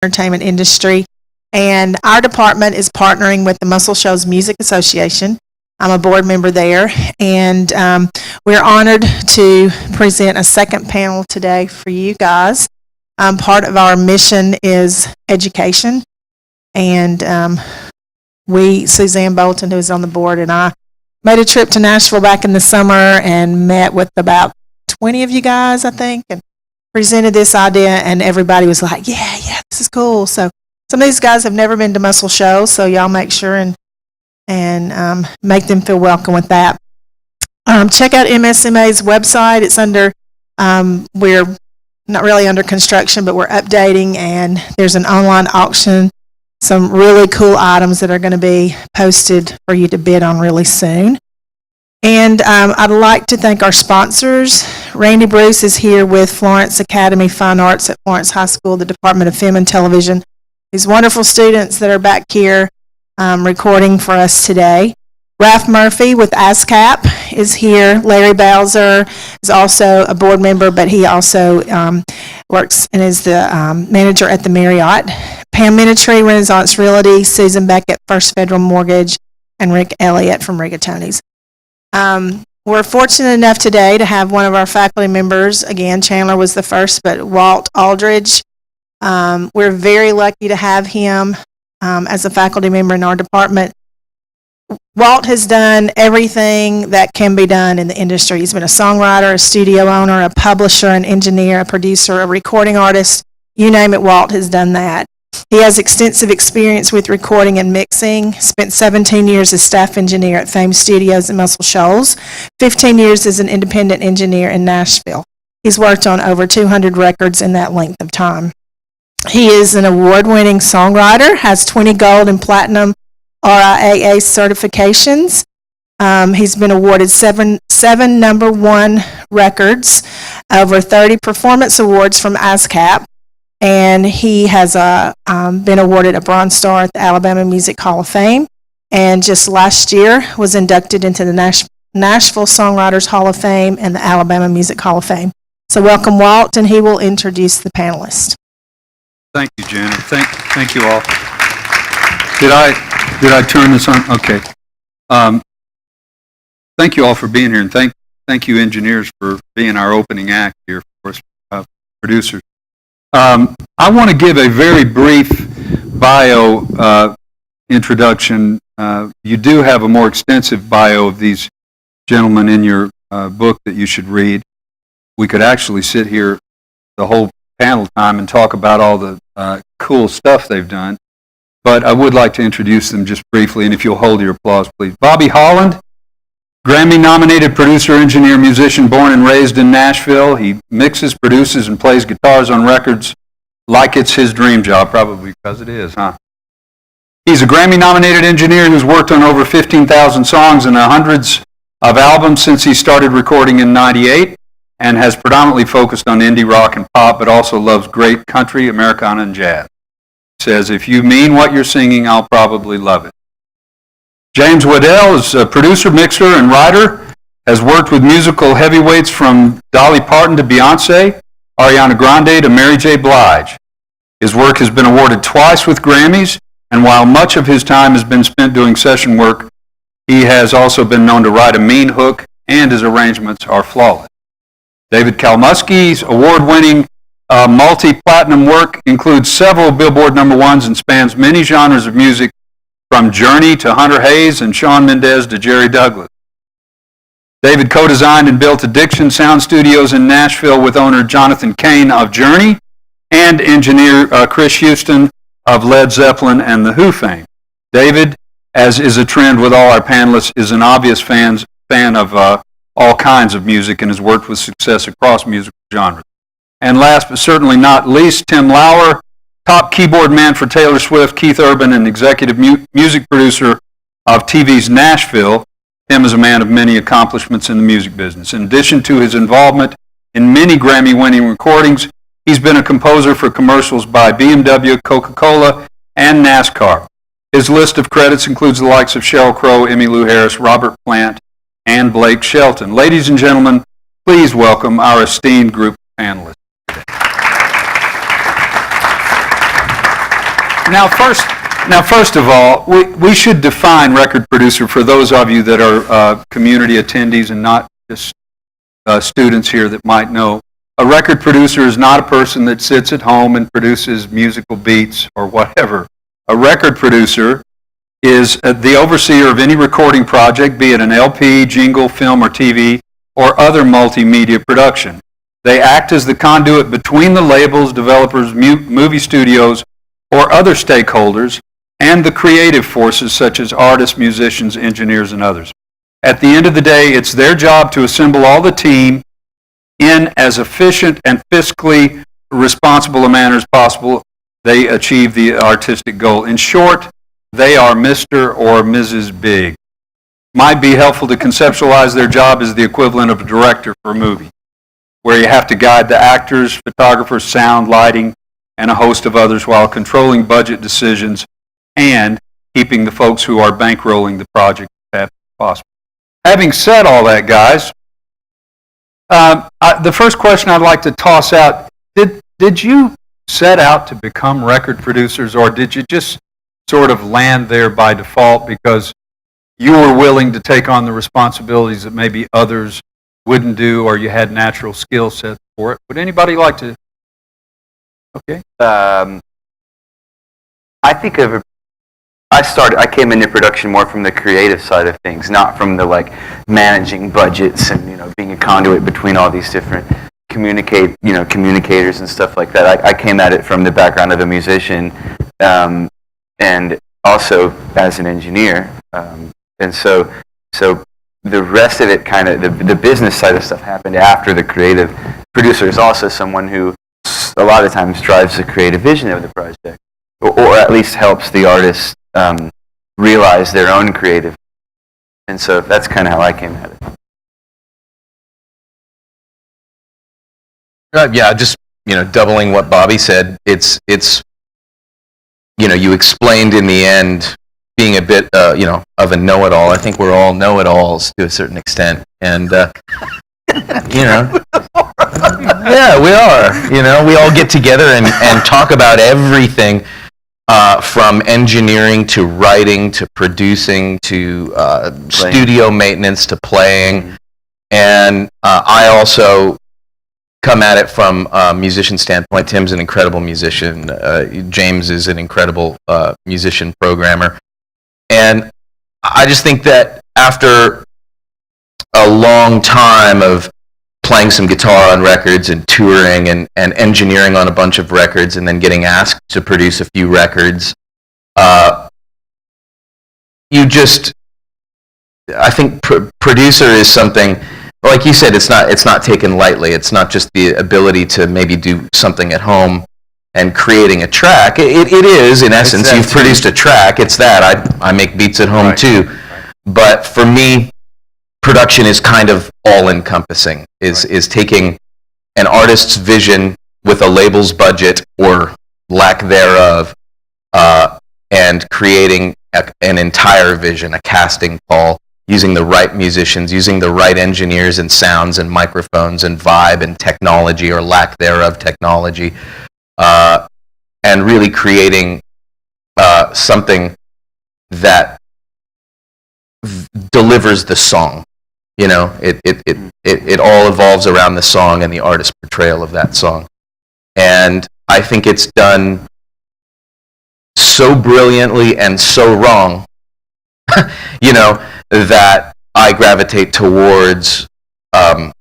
entertainment industry. And our department is partnering with the Muscle Shoals Music Association. I'm a board member there, and we're honored to present a second panel today for you guys. Part of our mission is education, and Suzanne Bolton, who's on the board, and I made a trip to Nashville back in the summer and met with about 20 of you guys, I think, and presented this idea, and everybody was like, yeah, this is cool. So some of these guys have never been to Muscle Shoals, so y'all make sure and make them feel welcome with that. Check out MSMA's website. It's under, we're not really under construction, but we're updating, and there's an online auction, some really cool items that are going to be posted for you to bid on really soon. And I'd like to thank our sponsors. Randy Bruce is here with Florence Academy Fine Arts at Florence High School, the Department of Film and Television. These wonderful students that are back here recording for us today. Ralph Murphy with ASCAP is here. Larry Bowser is also a board member, but he also works and is the manager at the Marriott. Pam Minitree, Renaissance Realty, Susan Beckett, First Federal Mortgage, and Rick Elliott from Rigatoni's. We're fortunate enough today to have one of our faculty members, again, Chandler was the first, but Walt Aldridge. We're very lucky to have him as a faculty member in our department. Walt has done everything that can be done in the industry. He's been a songwriter, a studio owner, a publisher, an engineer, a producer, a recording artist. You name it, Walt has done that. He has extensive experience with recording and mixing, spent 17 years as staff engineer at Fame Studios in Muscle Shoals, 15 years as an independent engineer in Nashville. He's worked on over 200 records in that length of time. He is an award-winning songwriter, has 20 gold and platinum RIAA certifications. He's been awarded seven number one records, over 30 performance awards from ASCAP, and he has been awarded a Bronze Star at the Alabama Music Hall of Fame, and just last year was inducted into the Nashville Songwriters Hall of Fame and the Alabama Music Hall of Fame. So welcome, Walt, and he will introduce the panelists. Thank you, Janet. Thank you all. Did I turn this on? Okay. Thank you all for being here, and thank you, engineers, for being our opening act here, of course, producers. I want to give a very brief bio introduction. You do have a more extensive bio of these gentlemen in your book that you should read. We could actually sit here the whole panel time and talk about all the cool stuff they've done. But I would like to introduce them just briefly, and if you'll hold your applause, please. Bobby Holland, Grammy-nominated producer, engineer, musician, born and raised in Nashville. He mixes, produces, and plays guitars on records like it's his dream job, probably because it is, huh? He's a Grammy-nominated engineer who's worked on over 15,000 songs and hundreds of albums since he started recording in '98, and has predominantly focused on indie rock and pop, but also loves great country, Americana, and jazz. Says, if you mean what you're singing, I'll probably love it. James Waddell is a producer, mixer, and writer, has worked with musical heavyweights from Dolly Parton to Beyonce, Ariana Grande to Mary J. Blige. His work has been awarded twice with Grammys, and while much of his time has been spent doing session work, he has also been known to write a mean hook, and his arrangements are flawless. David Kalmusky's award-winning multi-platinum work includes several Billboard #1s and spans many genres of music, from Journey to Hunter Hayes and Shawn Mendes to Jerry Douglas. David co-designed and built Addiction Sound Studios in Nashville with owner Jonathan Cain of Journey and engineer Chris Houston of Led Zeppelin and The Who fame. David, as is a trend with all our panelists, is an obvious fan of all kinds of music and has worked with success across musical genres. And last but certainly not least, Tim Lauer, top keyboard man for Taylor Swift, Keith Urban, and executive music producer of TV's Nashville. Tim is a man of many accomplishments in the music business. In addition to his involvement in many Grammy-winning recordings, he's been a composer for commercials by BMW, Coca-Cola, and NASCAR. His list of credits includes the likes of Sheryl Crow, Emmylou Harris, Robert Plant, and Blake Shelton. Ladies and gentlemen, please welcome our esteemed group of panelists. Now, first of all, we should define record producer for those of you that are community attendees and not just students here that might know. A record producer is not a person that sits at home and produces musical beats or whatever. A record producer is the overseer of any recording project, be it an LP, jingle, film, or TV, or other multimedia production. They act as the conduit between the labels, developers, movie studios, or other stakeholders, and the creative forces such as artists, musicians, engineers, and others. At the end of the day, it's their job to assemble all the team in as efficient and fiscally responsible a manner as possible. They achieve the artistic goal. In short, they are Mr. or Mrs. Big. Might be helpful to conceptualize their job as the equivalent of a director for a movie, where you have to guide the actors, photographers, sound, lighting, and a host of others while controlling budget decisions and keeping the folks who are bankrolling the project as happy as possible. Having said all that, guys, the first question I'd like to toss out, did you set out to become record producers, or did you just sort of land there by default because you were willing to take on the responsibilities that maybe others wouldn't do, or you had natural skill sets for it? Would anybody like to? Okay. I think I came into production more from the creative side of things, not from the managing budgets and being a conduit between all these different communicators and stuff like that. I came at it from the background of a musician, and also as an engineer, and so the rest of it kind of the business side of stuff happened after the creative producer is also someone who a lot of times drives the creative vision of the project, or at least helps the artist realize their own creative. And so that's kind of how I came at it. Yeah, just doubling what Bobby said. It's you explained in the end being a bit of a know-it-all. I think we're all know-it-alls to a certain extent, and yeah, we are. We all get together and talk about everything. From engineering to writing to producing to studio maintenance to playing. And I also come at it from a musician standpoint. Tim's an incredible musician. James is an incredible musician programmer. And I just think that after a long time of playing some guitar on records and touring and engineering on a bunch of records and then getting asked to produce a few records, I think producer is something, like you said, it's not taken lightly. It's not just the ability to maybe do something at home and creating a track. It is, in essence, you've produced a track. It's that. I make beats at home too. Right. But for me, production is kind of all-encompassing, is taking an artist's vision with a label's budget or lack thereof, and creating an entire vision, a casting call, using the right musicians, using the right engineers and sounds and microphones and vibe and technology or lack thereof technology, and really creating something that delivers the song. It all evolves around the song and the artist's portrayal of that song. And I think it's done so brilliantly and so wrong, that I gravitate towards the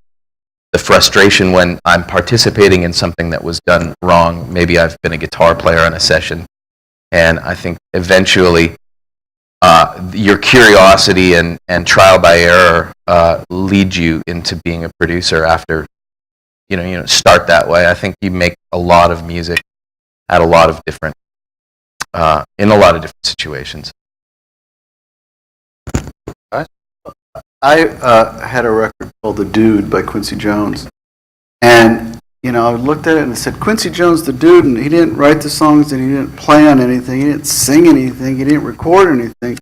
frustration when I'm participating in something that was done wrong. Maybe I've been a guitar player on a session, and I think eventually your curiosity and trial by error lead you into being a producer after, start that way. I think you make a lot of music at a lot of different, in a lot of different situations. I had a record called The Dude by Quincy Jones. And, I looked at it and I said, Quincy Jones, the dude, and he didn't write the songs and he didn't play on anything. He didn't sing anything. He didn't record anything.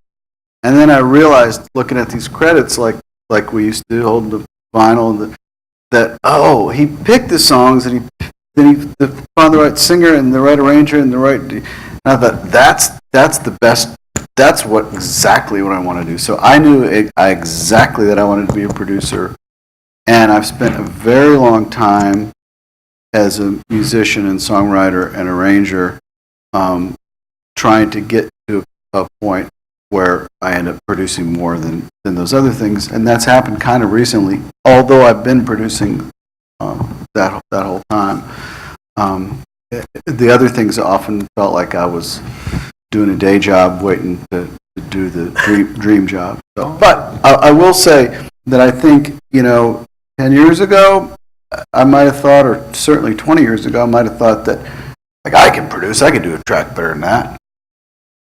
And then I realized, looking at these credits, like we used to hold the vinyl, that he picked the songs and then he found the right singer and the right arranger and the right. And I thought, that's the best, that's exactly what I want to do. So I knew exactly that I wanted to be a producer. And I've spent a very long time as a musician and songwriter and arranger, trying to get to a point where I end up producing more than those other things. And that's happened kind of recently, although I've been producing that whole time. The other things often felt like I was doing a day job waiting to do the dream job. So, but I will say that I think, 10 years ago, I might have thought, or certainly 20 years ago, I might have thought that, like, I can do a track better than that.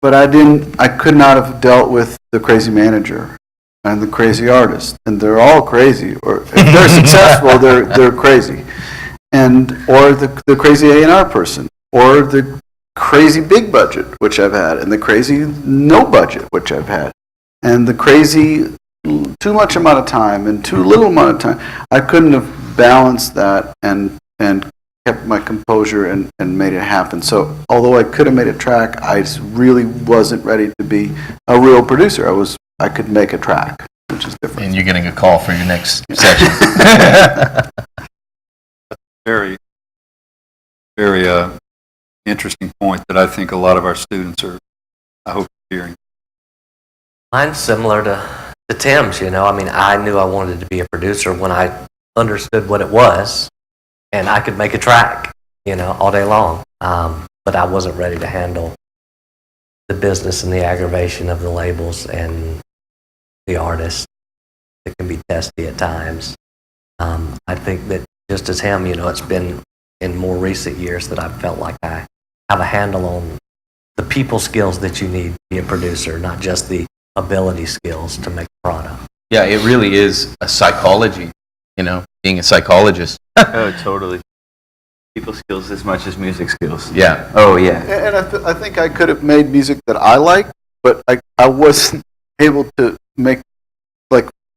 But I could not have dealt with the crazy manager and the crazy artist. And they're all crazy, or if they're successful, they're crazy. Or the crazy A&R person, or the crazy big budget, which I've had, and the crazy no budget, which I've had, and the crazy too much amount of time and too little amount of time. I couldn't have balanced that and kept my composure and made it happen. So although I could have made a track, I really wasn't ready to be a real producer. I could make a track, which is different. And you're getting a call for your next session. Very, very interesting point that I think a lot of our students are, I hope, hearing. Mine's similar to Tim's, I mean, I knew I wanted to be a producer when I understood what it was, and I could make a track, all day long. But I wasn't ready to handle the business and the aggravation of the labels and the artists. It can be testy at times. I think that just as him, it's been in more recent years that I've felt like I have a handle on the people skills that you need to be a producer, not just the ability skills to make a product. Yeah, it really is a psychology, being a psychologist. Oh, totally. People skills as much as music skills. Yeah. Oh, yeah. And I think I could have made music that I like, but I wasn't able to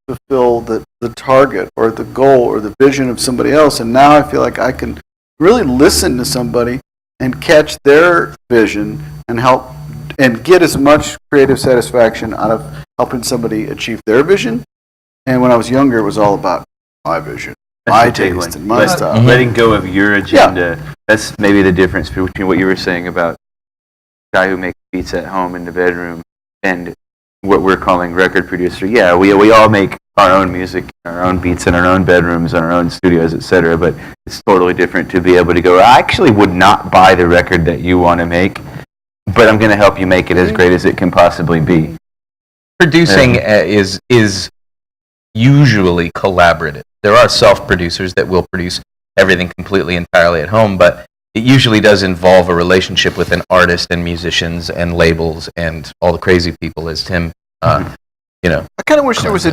fulfill the target or the goal or the vision of somebody else. And now I feel like I can really listen to somebody and catch their vision and help and get as much creative satisfaction out of helping somebody achieve their vision. And when I was younger, it was all about my vision, my taste, and my style. Letting go of your agenda. Yeah. That's maybe the difference between what you were saying about the guy who makes beats at home in the bedroom and what we're calling record producer. Yeah, we all make our own music, our own beats in our own bedrooms, in our own studios, etc. But it's totally different to be able to go, I actually would not buy the record that you want to make, but I'm going to help you make it as great as it can possibly be. Producing is usually collaborative. There are self-producers that will produce everything completely entirely at home, but it usually does involve a relationship with an artist and musicians and labels and all the crazy people, as Tim, I kind of wish there was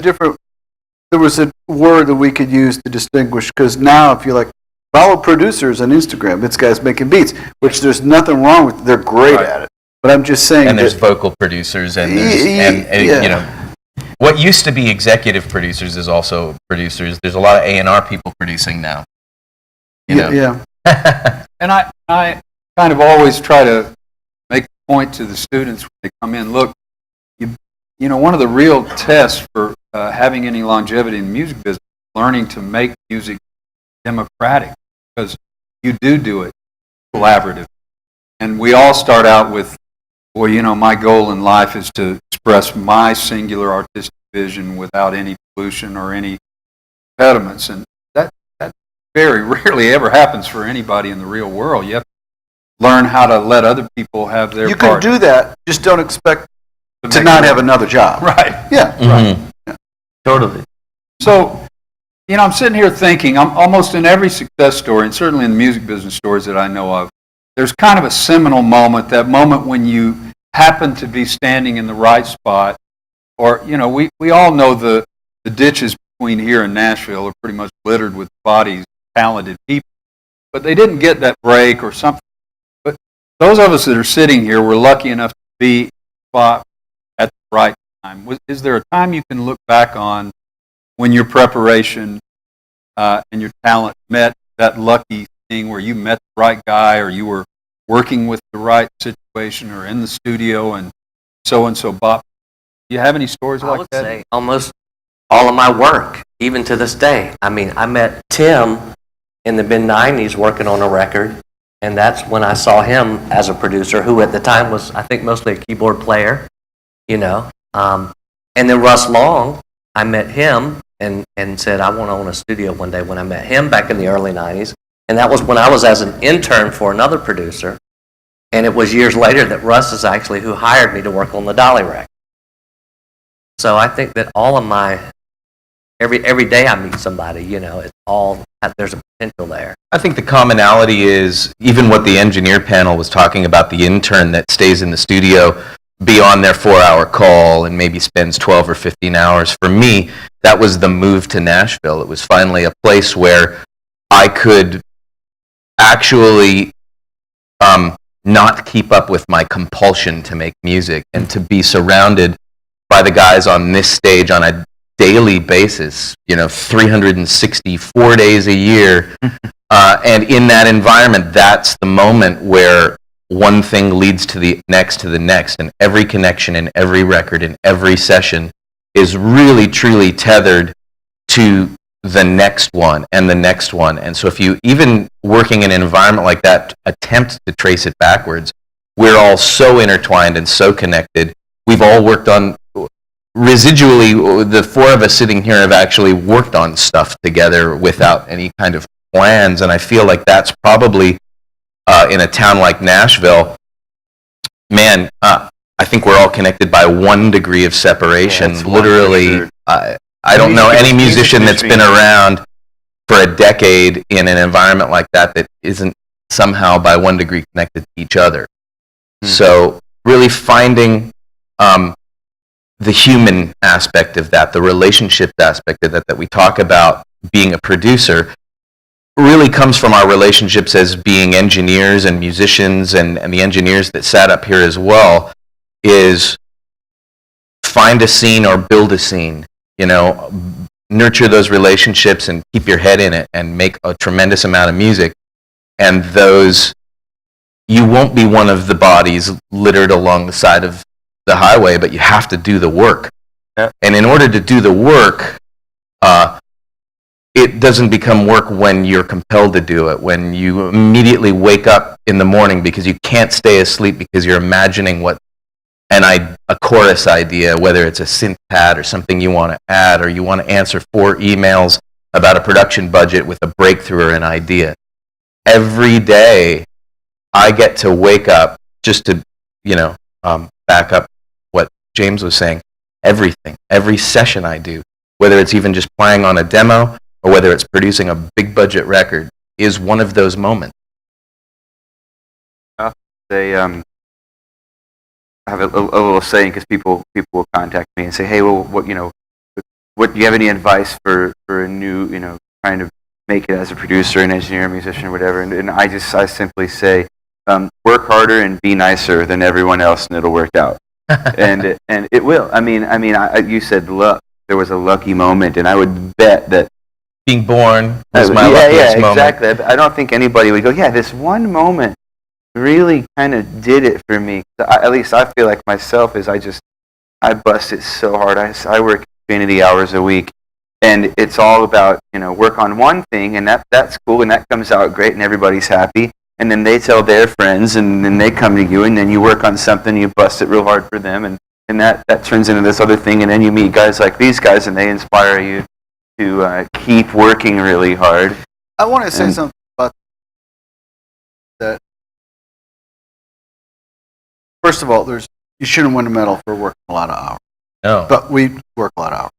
a word that we could use to distinguish, because now if you follow producers on Instagram, it's guys making beats, which there's nothing wrong with. They're great at it. But I'm just saying. And there's vocal producers and there's, what used to be executive producers is also producers. There's a lot of A&R people producing now. Yeah. And I kind of always try to make the point to the students when they come in, look, one of the real tests for having any longevity in the music business is learning to make music democratic, because you do it collaborative. And we all start out with, my goal in life is to express my singular artistic vision without any pollution or any impediments. And that very rarely ever happens for anybody in the real world. You have to learn how to let other people have their part. You can do that, just don't expect to not have another job. Right. Yeah. Mm-hmm. Right. Yeah. Totally. So, I'm sitting here thinking, I'm almost in every success story, and certainly in the music business stories that I know of, there's kind of a seminal moment, that moment when you happen to be standing in the right spot, or, we all know the ditches between here and Nashville are pretty much littered with bodies, talented people, but they didn't get that break or something. But those of us that are sitting here were lucky enough to be at the right time. Is there a time you can look back on when your preparation and your talent met that lucky thing where you met the right guy, or you were working with the right situation or in the studio and so Bob? Do you have any stories I like would that? say almost all of my work, even to this day. I mean, I met Tim in the mid-'90s working on a record, and that's when I saw him as a producer, who at the time was, I think, mostly a keyboard player, you know. And then Russ Long, I met him and said, I want to own a studio one day when I met him back in the early 90s. And that was when I was as an intern for another producer. And it was years later that Russ is actually who hired me to work on the Dolly record. So I think that all of my, every day I meet somebody, you know, it's all, there's a potential there. I think the commonality is even what the engineer panel was talking about, the intern that stays in the studio beyond their 4-hour call and maybe spends 12 or 15 hours. For me, that was the move to Nashville. It was finally a place where I could actually not keep up with my compulsion to make music and to be surrounded by the guys on this stage on a daily basis, you know, 364 days a year. And in that environment, that's the moment where one thing leads to the next, and every connection and every record and every session is really, truly tethered to the next one and the next one. And so if you, even working in an environment like that, attempt to trace it backwards, we're all so intertwined and so connected. We've all worked on, residually, the four of us sitting here have actually worked on stuff together without any kind of plans. And I feel like that's probably, in a town like Nashville, man, I think we're all connected by 1 degree of separation. Yeah, it's one literally, for sure. I don't know any Music musician that's been industry. around for a decade in an environment like that that isn't somehow by 1 degree connected to each other. So really finding the human aspect of that, the relationship aspect of that we talk about being a producer, really comes from our relationships as being engineers and musicians, and the engineers that sat up here as well, is find a scene or build a scene, you know, nurture those relationships and keep your head in it and make a tremendous amount of music. And those, you won't be one of the bodies littered along the side of the highway, but you have to do the work. Yeah. And in order to do the work, it doesn't become work when you're compelled to do it, when you immediately wake up in the morning because you can't stay asleep because you're imagining what a chorus idea, whether it's a synth pad or something you want to add, or you want to answer 4 emails about a production budget with a breakthrough or an idea. Every day, I get to wake up just to, you know, back up what James was saying. Everything, every session I do, whether it's even just playing on a demo or whether it's producing a big budget record, is one of those moments. They I have a little saying, because people will contact me and say, hey, well, what do you have any advice for a new, you know, trying to make it as a producer, an engineer, musician, or whatever? And I simply say, work harder and be nicer than everyone else, and it'll work out. and it will. I mean, you said luck. There was a lucky moment, and I would bet that Being born was my luckiest moment. exactly. I don't think anybody would go, yeah, this one moment really kind of did it for me. At least I feel like myself is I busted so hard. I work infinity hours a week, and it's all about, you know, work on one thing, and that's cool, and that comes out great, and everybody's happy. And then they tell their friends, and then they come to you, and then you work on something, you bust it real hard for them, and that turns into this other thing, and then you meet guys like these guys, and they inspire you to keep working really hard. I want to say And- something about that. First of all, you shouldn't win a medal for working a lot of hours, No. but we work a lot of hours,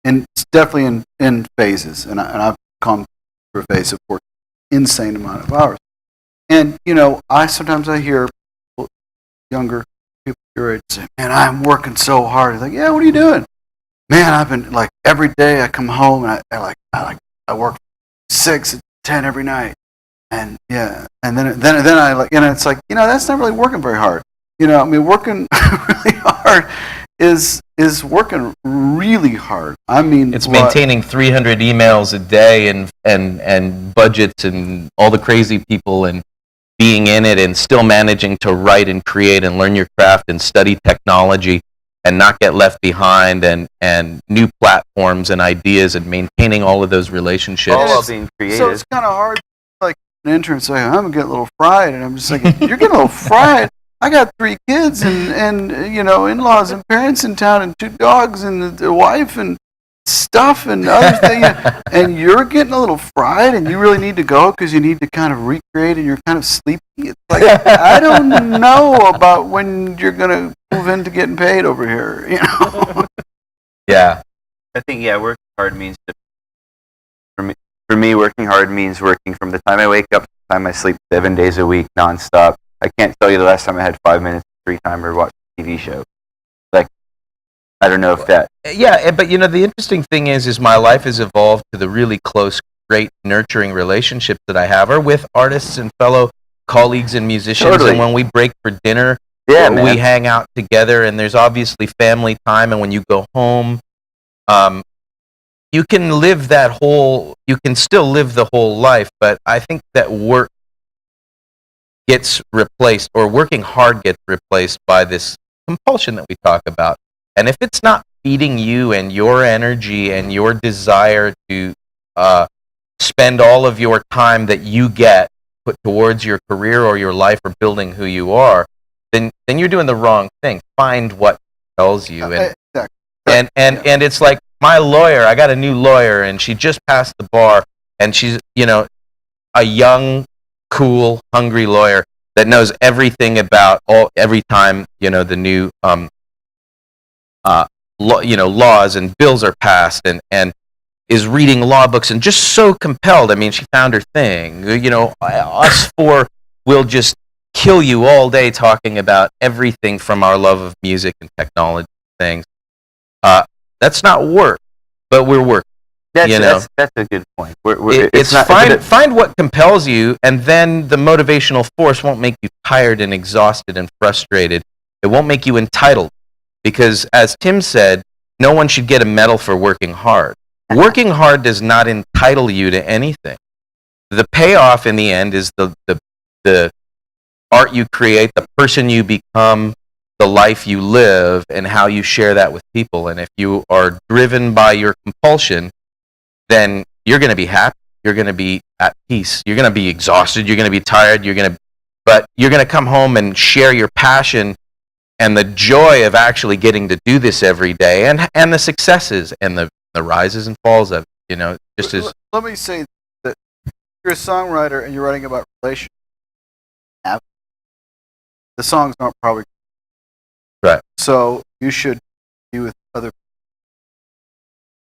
and it's definitely in phases. And I've come through a phase of working insane amount of hours. And you know, sometimes I hear younger people your age say, "Man, I'm working so hard." It's like, "Yeah, what are you doing?" "Man, I've been like every day I come home and I work 6 to 10 every night." And yeah, and then I like, and it's like, you know, that's not really working very hard. You know, I mean, working really hard is working really hard. I mean, It's maintaining 300 emails a day and budgets and all the crazy people and being in it and still managing to write and create and learn your craft and study technology and not get left behind, and new platforms and ideas and maintaining all of those relationships. All while being So creative. it's kind of hard, like an intern saying, I'm getting a little fried, and I'm just like, you're getting a little fried. I got 3 kids and in-laws and parents in town and 2 dogs and the wife and stuff and other things, and you're getting a little fried, and you really need to go because you need to kind of recreate, and you're kind of sleepy. It's like, I don't know about when you're going to move into getting paid over here, Yeah. I think, working hard means, for me, working hard means working from the time I wake up to the time I sleep 7 days a week, nonstop. I can't tell you the last time I had 5 minutes of free time or watched a TV show. Like, I don't know if that. Yeah, but the interesting thing is my life has evolved to the really close, great, nurturing relationships that I have are with artists and fellow colleagues and musicians. Totally. And when we break for dinner, Yeah, we man. hang out together, and there's obviously family time. And when you go home, you can still live the whole life. But I think that work gets replaced, or working hard gets replaced by this compulsion that we talk about. And if it's not feeding you and your energy and your desire to spend all of your time that you get put towards your career or your life or building who you are, then you're doing the wrong thing. Find what tells you. And it's like my lawyer, I got a new lawyer, and she just passed the bar, and she's, a young, cool, hungry lawyer that knows everything about every time, the new laws and bills are passed, and is reading law books and just so compelled. I mean, she found her thing. Us 4 will just kill you all day talking about everything from our love of music and technology things. That's not work, but we're working. That's a good point. Find what compels you, and then the motivational force won't make you tired and exhausted and frustrated. It won't make you entitled, because as Tim said, no one should get a medal for working hard. Working hard does not entitle you to anything. The payoff in the end is the art you create, the person you become, the life you live, and how you share that with people. And if you are driven by your compulsion, then you're going to be happy. You're going to be at peace. You're going to be exhausted. You're going to be tired. But you're going to come home and share your passion and the joy of actually getting to do this every day, and the successes and the rises and falls of it. Let me say that you're a songwriter and you're writing about relationships. The songs aren't probably right. So you should be with other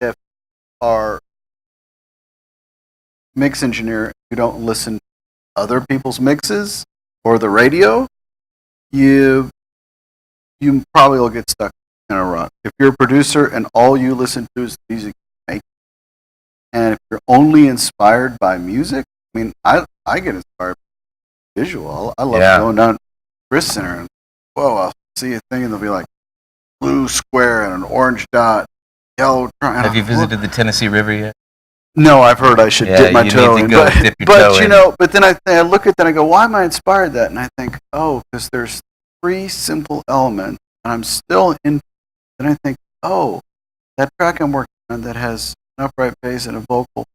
people. If our mix engineer, you don't listen to other people's mixes or the radio, you probably will get stuck in a rut. If you're a producer and all you listen to is the music you make, and if you're only inspired by music, I mean, I get inspired by visual. I love going down to Chris Center and, whoa, I'll see a thing and there'll be like blue square and an orange dot, yellow triangle. Have you visited the Tennessee River yet? No, I've heard I should dip my toe in. But then I look at that and I go, why am I inspired that? And I think, because there's 3 simple elements, and I'm still in. Then I think, that track I'm working on that has an upright bass and a vocal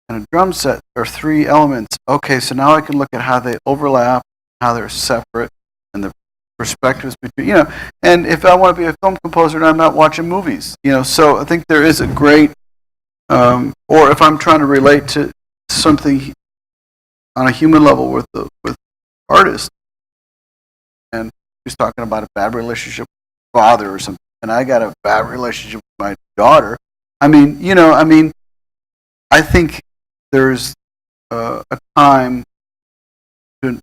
and a drum set are 3 elements. Okay, so now I can look at how they overlap, how they're separate, and the perspectives between, and if I want to be a film composer and I'm not watching movies, so I think there is a great, or if I'm trying to relate to something on a human level with artists, and he's talking about a bad relationship with father or something, and I got a bad relationship with my daughter. I think there's a time to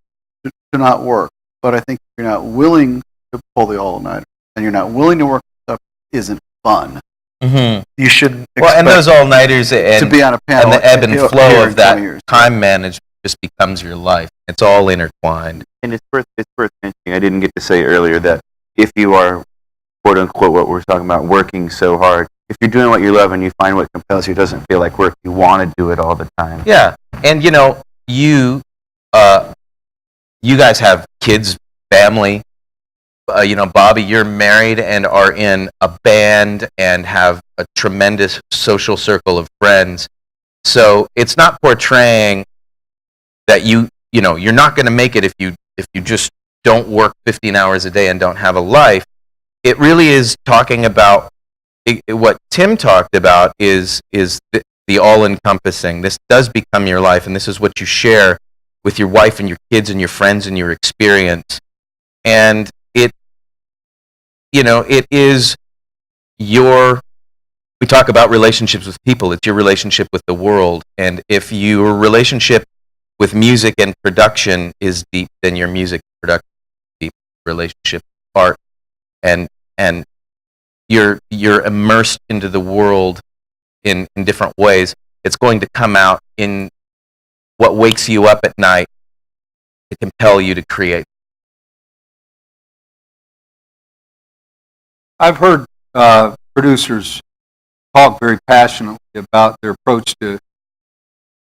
not work, but I think if you're not willing to pull the all-nighter and you're not willing to work stuff isn't fun. Mm-hmm. You should and those all-nighters to be on a panel and the ebb and flow of that years. time management just becomes your life. It's all intertwined. And it's worth mentioning. I didn't get to say earlier that if you are, quote unquote, what we're talking about, working so hard, if you're doing what you love and you find what compels you, doesn't feel like work, you want to do it all the time. Yeah, and you you guys have kids, family. Bobby, you're married and are in a band and have a tremendous social circle of friends. So it's not portraying that you're not going to make it if you just don't work 15 hours a day and don't have a life. It really is talking about what Tim talked about is the all-encompassing. This does become your life, and this is what you share with your wife and your kids and your friends and your experience. And it is we talk about relationships with people. It's your relationship with the world. And if your relationship with music and production is deep, then your music production is deep. Relationship with art, and you're immersed into the world in different ways. It's going to come out in what wakes you up at night to compel you to create. I've heard producers talk very passionately about their approach to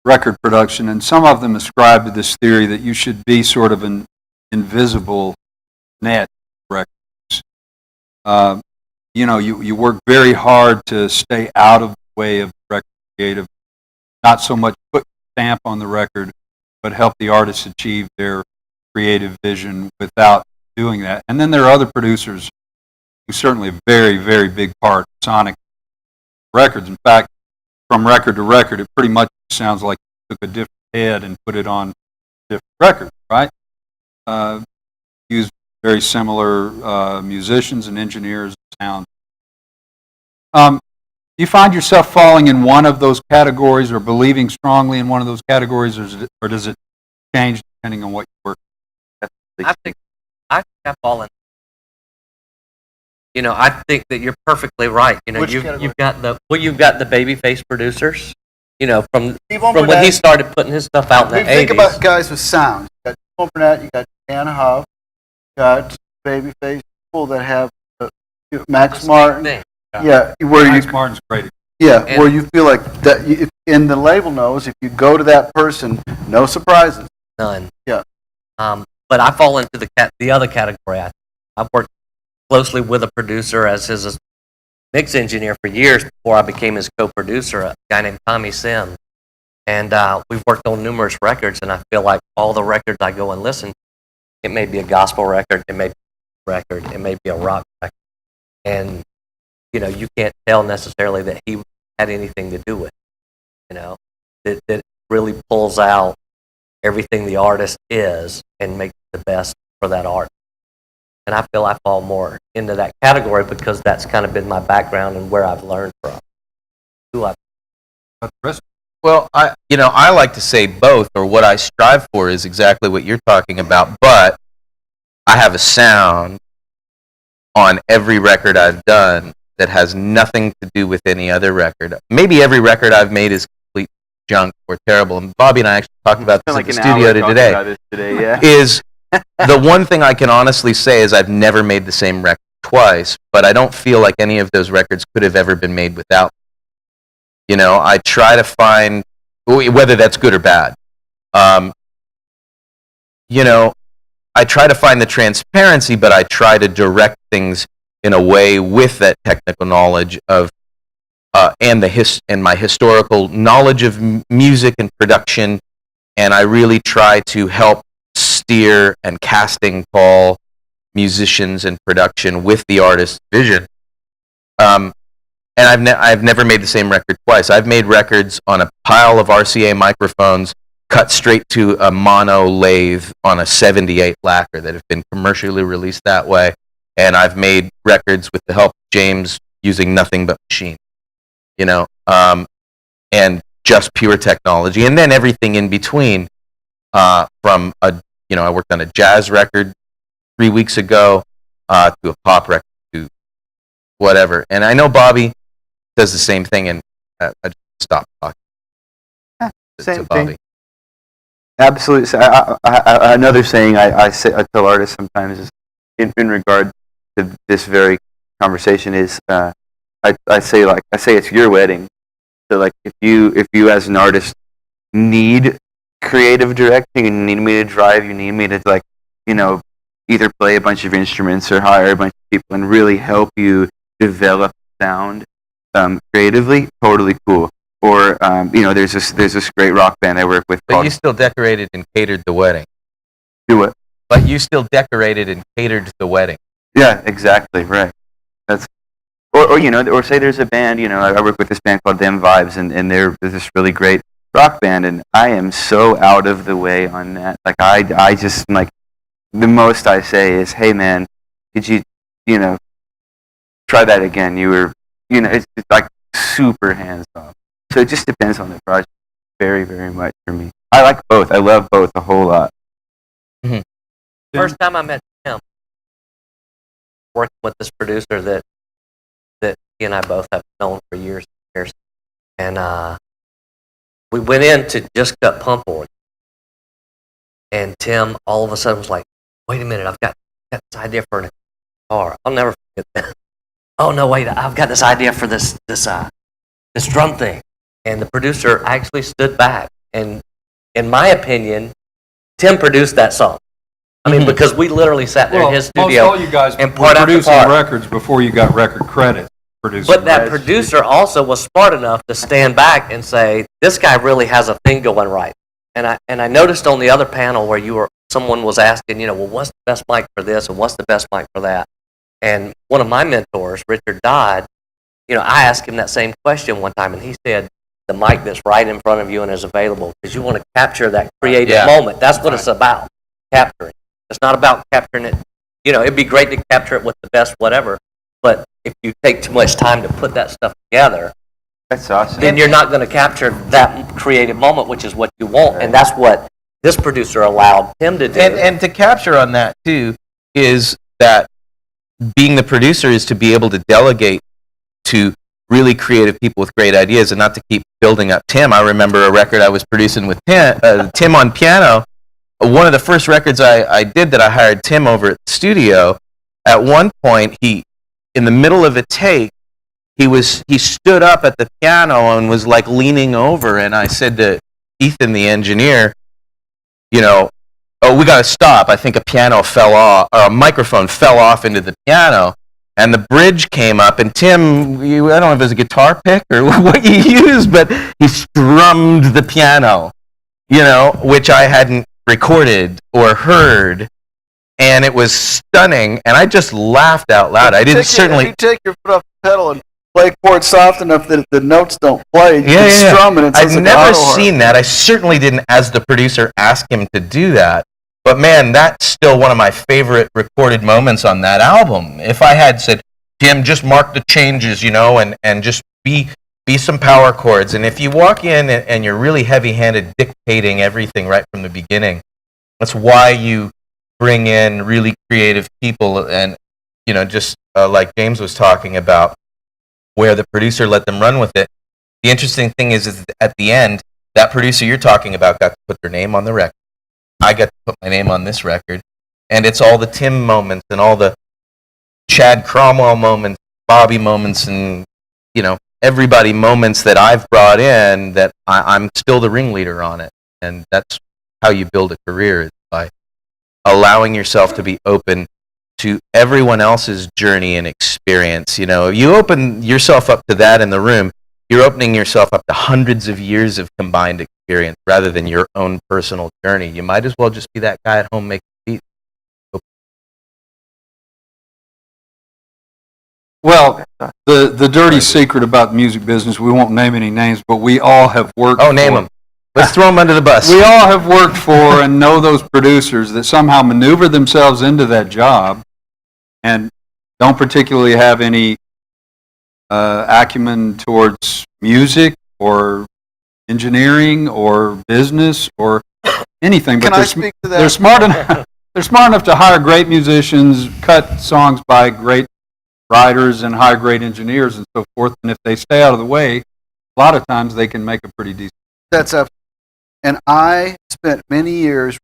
record production, and some of them ascribe to this theory that you should be sort of an invisible net records. You work very hard to stay out of the way of the record creative, not so much put a stamp on the record, but help the artists achieve their creative vision without doing that. And then there are other producers who certainly a very, very big part of Sonic records. In fact, from record to record, it pretty much sounds like you took a different head and put it on different records, right? Use very similar musicians and engineers and sound. Do you find yourself falling in one of those categories or believing strongly in one of those categories, or does it change depending on what you work? I think I fall in. I think that you're perfectly right. Which you've category? got the babyface producers. From Steve when he Burnett. started putting his stuff out in the 80s. Think about guys with sound. You got Steve Burnett, you got Dan Huff, you got babyface people that have Max Martin. Thing. Yeah, where Max you Martin's great. where you feel like that. And the label knows if you go to that person, no surprises. None. Yeah. But I fall into the other category. I've worked closely with a producer as his mix engineer for years before I became his co-producer, a guy named Tommy Sims. And we've worked on numerous records, and I feel like all the records I go and listen, it may be a gospel record, it may be a record, it may be a rock record. And, you can't tell necessarily that he had anything to do with it. That really pulls out everything the artist is and makes it the best for that art. And I feel I fall more into that category because that's kind of been my background and where I've learned from. Well, I like to say both, or what I strive for is exactly what you're talking about, but I have a sound on every record I've done that has nothing to do with any other record. Maybe every record I've made is complete junk or terrible, and Bobby and I actually talked about this in the studio today. Yeah. Is the one thing I can honestly say is I've never made the same record twice, but I don't feel like any of those records could have ever been made without me. I try to find, whether that's good or bad, I try to find the transparency, but I try to direct things in a way with that technical knowledge of and my historical knowledge of music and production, and I really try to help steer and casting call musicians and production with the artist's vision. And I've never made the same record twice. I've made records on a pile of RCA microphones cut straight to a mono lathe on a 78 lacquer that have been commercially released that way. And I've made records with the help of James using nothing but machine, and just pure technology. And then everything in between, I worked on a jazz record 3 weeks ago, to a pop record, to whatever. And I know Bobby does the same thing, and I just stopped talking Same to Bobby. thing. Absolutely. So another saying I tell artists sometimes is in regard to this very conversation is I say it's your wedding. So like if you as an artist need creative directing, you need me to drive, you need me to like either play a bunch of instruments or hire a bunch of people and really help you develop sound creatively, totally cool. Or there's this great rock band I work with But called you still decorated and catered the wedding. Do It. But you still decorated and catered the wedding. Yeah, exactly, right. That's or say there's a band, I work with this band called Them Vibes, and they're this really great rock band, and I am so out of the way on that. Like I just like the most I say is, hey man, could you try that again? You were it's like super hands off. So it just depends on the project, very very much for me. I like both. I love both a whole lot. First time I met him, working with this producer that he and I both have known for years and years, and we went in to just cut pump organ, and Tim all of a sudden was like, "Wait a minute, I've got this idea for a guitar. I'll never forget that. Oh no, wait, I've got this idea for this drum thing." And the producer actually stood back, and in my opinion, Tim produced that song. I mean, because we literally sat there in his studio. Most all you guys and were part after producing part. records before you got record credit. Producing But that records. producer also was smart enough to stand back and say, "This guy really has a thing going right." And I noticed on the other panel where someone was asking, well, what's the best mic for this and what's the best mic for that? And one of my mentors, Richard Dodd, I asked him that same question one time, and he said, "The mic that's right in front of you and is available, because you want to capture that creative moment. That's what it's about, capturing. It's not about capturing it. It'd be great to capture it with the best whatever, but if you take too much time to put that stuff together, That's awesome. then you're not going to capture that creative moment, which is what you want." And that's what this producer allowed him to do. And to capture on that too is that being the producer is to be able to delegate to really creative people with great ideas and not to keep building up Tim. I remember a record I was producing with Tim on piano. One of the first records I did that I hired Tim over at the studio. At one point, in the middle of a take, he stood up at the piano and was like leaning over, and I said to Ethan, the engineer, "Oh, we got to stop. I think a piano fell off, or a microphone fell off into the piano." And the bridge came up, and Tim, I don't know if it was a guitar pick or what you used, but he strummed the piano, which I hadn't recorded or heard, and it was stunning, and I just laughed out loud. I didn't certainly... If you take your foot off the pedal and play chords soft enough that the notes don't play, you can strum, and it sounds I've like never auto harp. seen that. I certainly didn't, as the producer, ask him to do that. But man, that's still one of my favorite recorded moments on that album. If I had said, "Tim, just mark the changes, and just be some power chords." And if you walk in and you're really heavy-handed dictating everything right from the beginning, that's why you bring in really creative people and, just like James was talking about, where the producer let them run with it. The interesting thing is at the end, that producer you're talking about got to put their name on the record. I got to put my name on this record. And it's all the Tim moments and all the Chad Cromwell moments, Bobby moments, and, everybody moments that I've brought in that I'm still the ringleader on it. And that's how you build a career, is by allowing yourself to be open to everyone else's journey and experience. You open yourself up to that in the room, you're opening yourself up to hundreds of years of combined experience rather than your own personal journey. You might as well just be that guy at home making beats. Well, the dirty secret about the music business, we won't name any names, but we all have worked Oh, name them. Let's throw them under the bus. We all have worked for and know those producers that somehow maneuver themselves into that job and don't particularly have any acumen towards music or engineering or business or anything. But Can I speak to that? They're smart enough. They're smart enough to hire great musicians, cut songs by great writers, and hire great engineers and so forth. And if they stay out of the way, a lot of times they can make a pretty decent. That's up. And I spent many years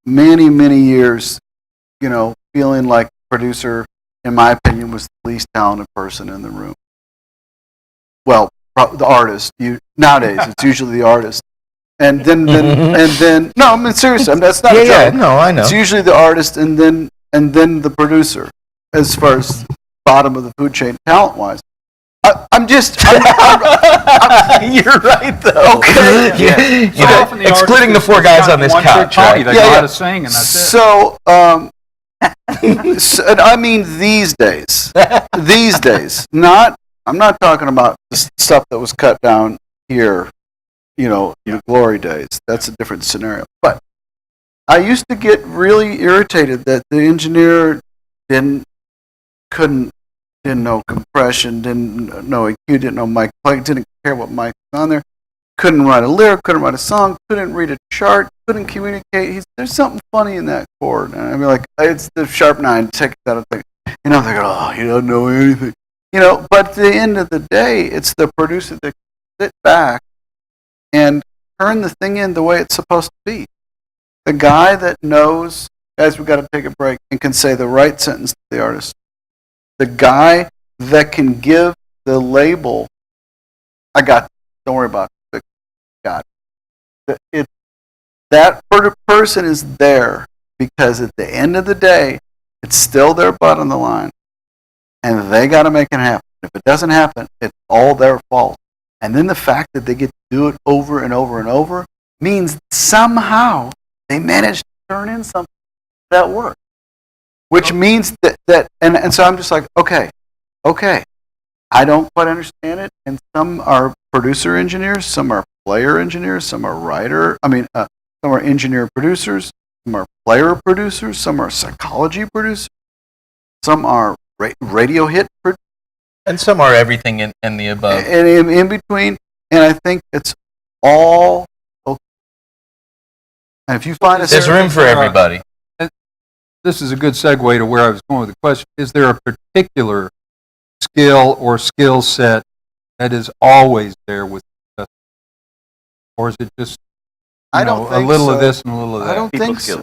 many years, feeling like the producer, in my opinion, was the least talented person in the room. Well, the artist. Nowadays, it's usually the artist. and then no, I mean seriously, I mean, that's not a Yeah, joke. no, I know. It's usually the artist and then the producer, as far as bottom of the food chain talent wise. I'm You're right, though. Okay. You So know, often the excluding the artist four is guys kind on of this one-trick couch, pony. right? They Yeah, know yeah. how to sing, and that's it. So, and I mean these days. These days. I'm not talking about the stuff that was cut down here, in the glory days. That's a different scenario. But I used to get really irritated that the engineer didn't know compression, didn't know EQ, didn't know mic play, didn't care what mic was on there, couldn't write a lyric, couldn't write a song, couldn't read a chart, couldn't communicate. There's something funny in that chord. And I'd be like, it's the sharp 9, check that out. They go, oh, he doesn't know anything. But at the end of the day, it's the producer that sit back and turn the thing in the way it's supposed to be. The guy that knows, guys, we got to take a break, and can say the right sentence to the artist. The guy that can give the label, I got it. Don't worry about it. Got it. That person is there because at the end of the day, it's still their butt on the line, and they got to make it happen. If it doesn't happen, it's all their fault. And then the fact that they get to do it over and over and over means somehow they managed to turn in something that works. Which means that and so I'm just like, okay, I don't quite understand it. And some are producer engineers, some are player engineers, some are some are engineer producers, some are player producers, some are psychology producers, some are radio hit producers, And some are everything in the above. and in between. And I think it's all okay. And if you find There's room for everybody. This is a good segue to where I was going with the question. Is there a particular skill or skill set that is always there with the customer? Or is it just I don't a think little so. of this and a little of that? I don't think so.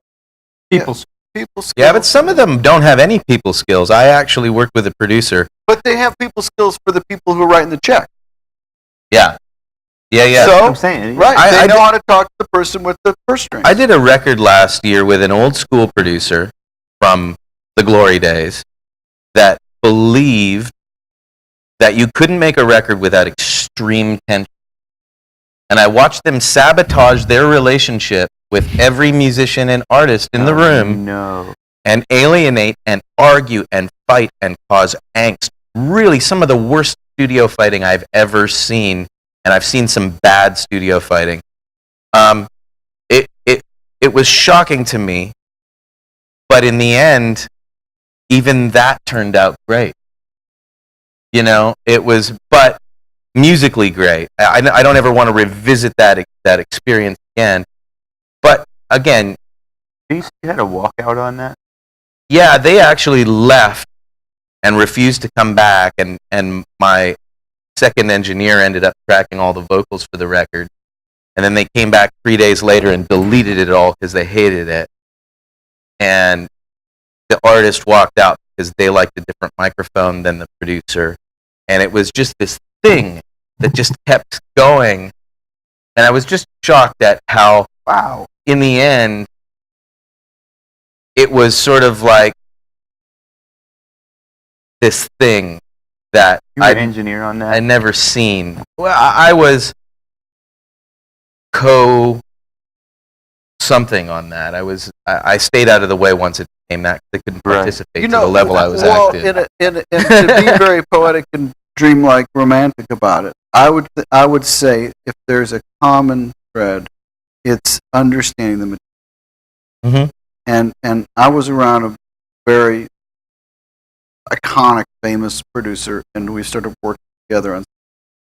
People People skills. Yeah, but some of them don't have any people skills. I actually worked with a producer. But they have people skills for the people who are writing the check. Yeah. Yeah. So, I'm saying. right, I they know did- how to talk to the person with the purse strings. I did a record last year with an old school producer from the glory days that believed that you couldn't make a record without extreme tension. And I watched them sabotage their relationship with every musician and artist in the room No. and alienate and argue and fight and cause angst. Really, some of the worst studio fighting I've ever seen, and I've seen some bad studio fighting. It was shocking to me, but in the end, even that turned out great. It was, but musically great. I don't ever want to revisit that experience again. But again, You had a walkout on that? yeah, they actually left and refused to come back, and my second engineer ended up tracking all the vocals for the record. And then they came back 3 days later and deleted it all because they hated it. And the artist walked out because they liked a different microphone than the producer. And it was just this thing that just kept going. And I was just shocked at how, Wow. in the end, it was sort of like this thing that You were an I'd engineer on that? never seen. Well, I was something on that. I stayed out of the way once it became that. They couldn't Right. participate to the level I was well, active. and to be very poetic and dreamlike, romantic about it, I would say if there's a common thread, it's understanding the material. Mhm. And I was around a very iconic, famous producer, and we started working together on.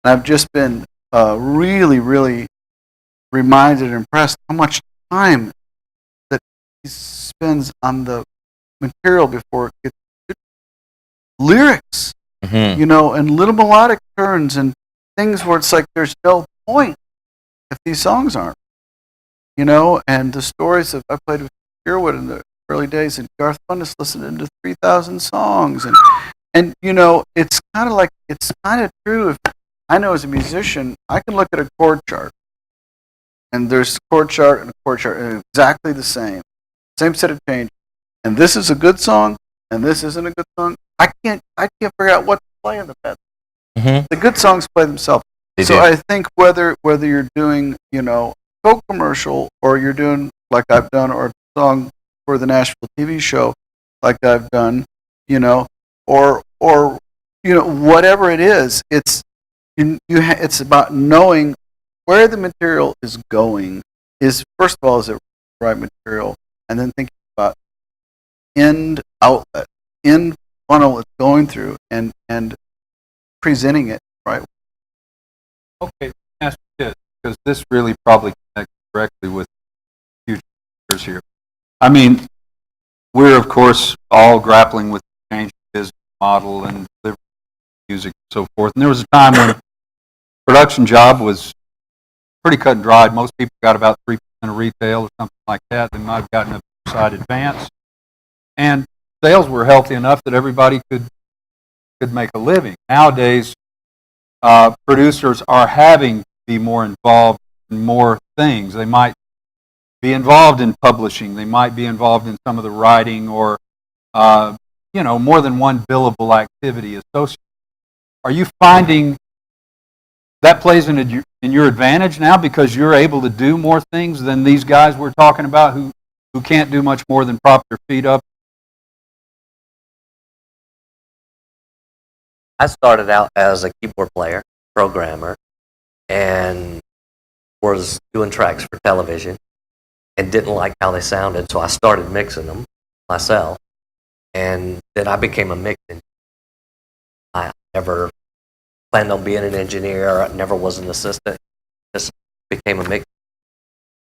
And I've just been really, really reminded and impressed how much time that he spends on the material before it gets lyrics, Mhm. and little melodic turns and things where it's like there's no point if these songs aren't, and the stories of I played with Earwood in the early days, and Garth Fundis listening to 3,000 songs, and it's kind of true. If I know as a musician, I can look at a chord chart and there's a chord chart and a chord chart, and exactly the same set of changes. And this is a good song, and this isn't a good song. I can't figure out what to play in the bed. Mm-hmm. The good songs play themselves. They So do. I think whether you're doing, Coke commercial, or you're doing like I've done, or a song for the Nashville TV show like I've done, or whatever it is, it's it's about knowing where the material is going. Is first of all, is it the right material, and then thinking about end outlet, end funnel it's going through, and presenting it right. Okay, ask this, because this really probably connects directly with future years here. I mean, we're of course all grappling with the change of business model and delivery of music and so forth. And there was a time when production job was pretty cut and dried. Most people got about 3% of retail or something like that. They might have gotten a side advance. And sales were healthy enough that everybody could make a living. Nowadays, producers are having to be more involved in more things. They might be involved in publishing. They might be involved in some of the writing, or more than one billable activity associated. Are you finding that plays in your advantage now, because you're able to do more things than these guys we're talking about who can't do much more than prop their feet up? I started out as a keyboard player, programmer, and was doing tracks for television and didn't like how they sounded, so I started mixing them myself. And then I became a mix engineer. I never planned on being an engineer. I never was an assistant. Just became a mix.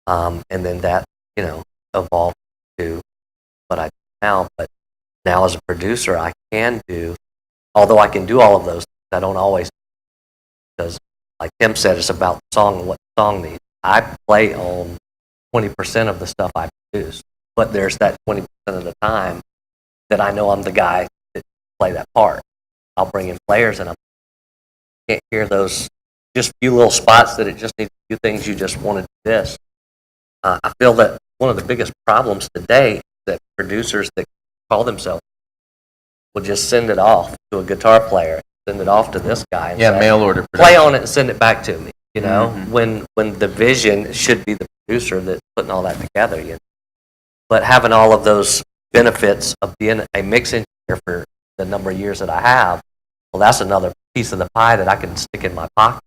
And then that, evolved to what I do now. But now as a producer, I can do, although I can do all of those, I don't always, because like Tim said, it's about the song and what the song needs. I play on 20% of the stuff I produce, but there's that 20% of the time that I know I'm the guy that play that part. I'll bring in players, and I can't hear those just few little spots that it just needs a few things you just want to do this. I feel that one of the biggest problems today is that producers that call themselves will just send it off to a guitar player, send it off to this guy, and Yeah, say, mail order play production. on it and send it back to me. When the vision should be the producer that's putting all that together. But having all of those benefits of being a mix engineer for the number of years that I have, well, that's another piece of the pie that I can stick in my pocket.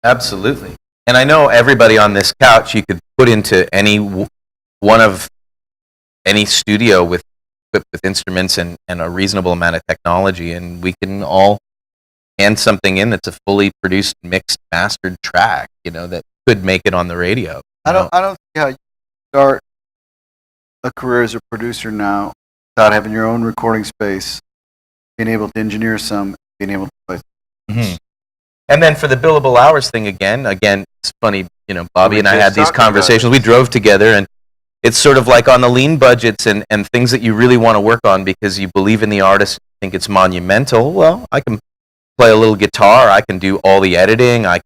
Absolutely. And I know everybody on this couch, you could put into any one of any studio with instruments and a reasonable amount of technology, and we can all hand something in that's a fully produced, mixed, mastered track, that could make it on the radio. I don't see how you start a career as a producer now without having your own recording space, being able to engineer some, being able to play. Mm-hmm. And then for the billable hours thing, again, it's funny, Bobby and I had these conversations. We drove together, and it's sort of like on the lean budgets and things that you really want to work on because you believe in the artist, think it's monumental. Well, I can play a little guitar. I can do all the editing. I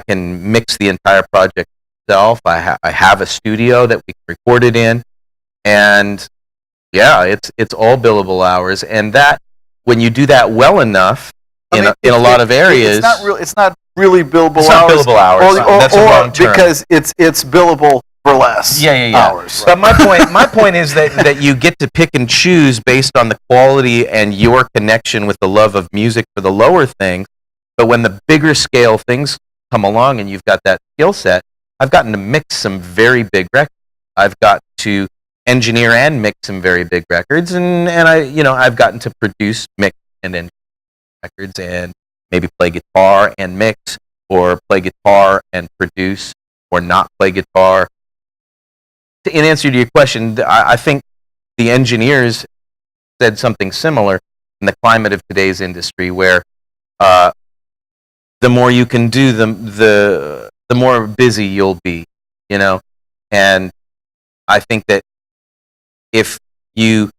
can mix the entire project myself. I have a studio that we can record it in, and yeah, it's all billable hours. And that when you do that well enough in a lot of areas, It's not really billable it's hours. not billable hours. That's a wrong term. Because it's billable for less hours. But my point is that you get to pick and choose based on the quality and your connection with the love of music for the lower things. But when the bigger scale things come along and you've got that skill set, I've gotten to mix some very big records. I've got to engineer and mix some very big records, and I've gotten to produce, mix, and engineer records, and maybe play guitar and mix, or play guitar and produce, or not play guitar. In answer to your question, I think the engineers said something similar in the climate of today's industry, where the more you can do, the more busy you'll be, and I think that if you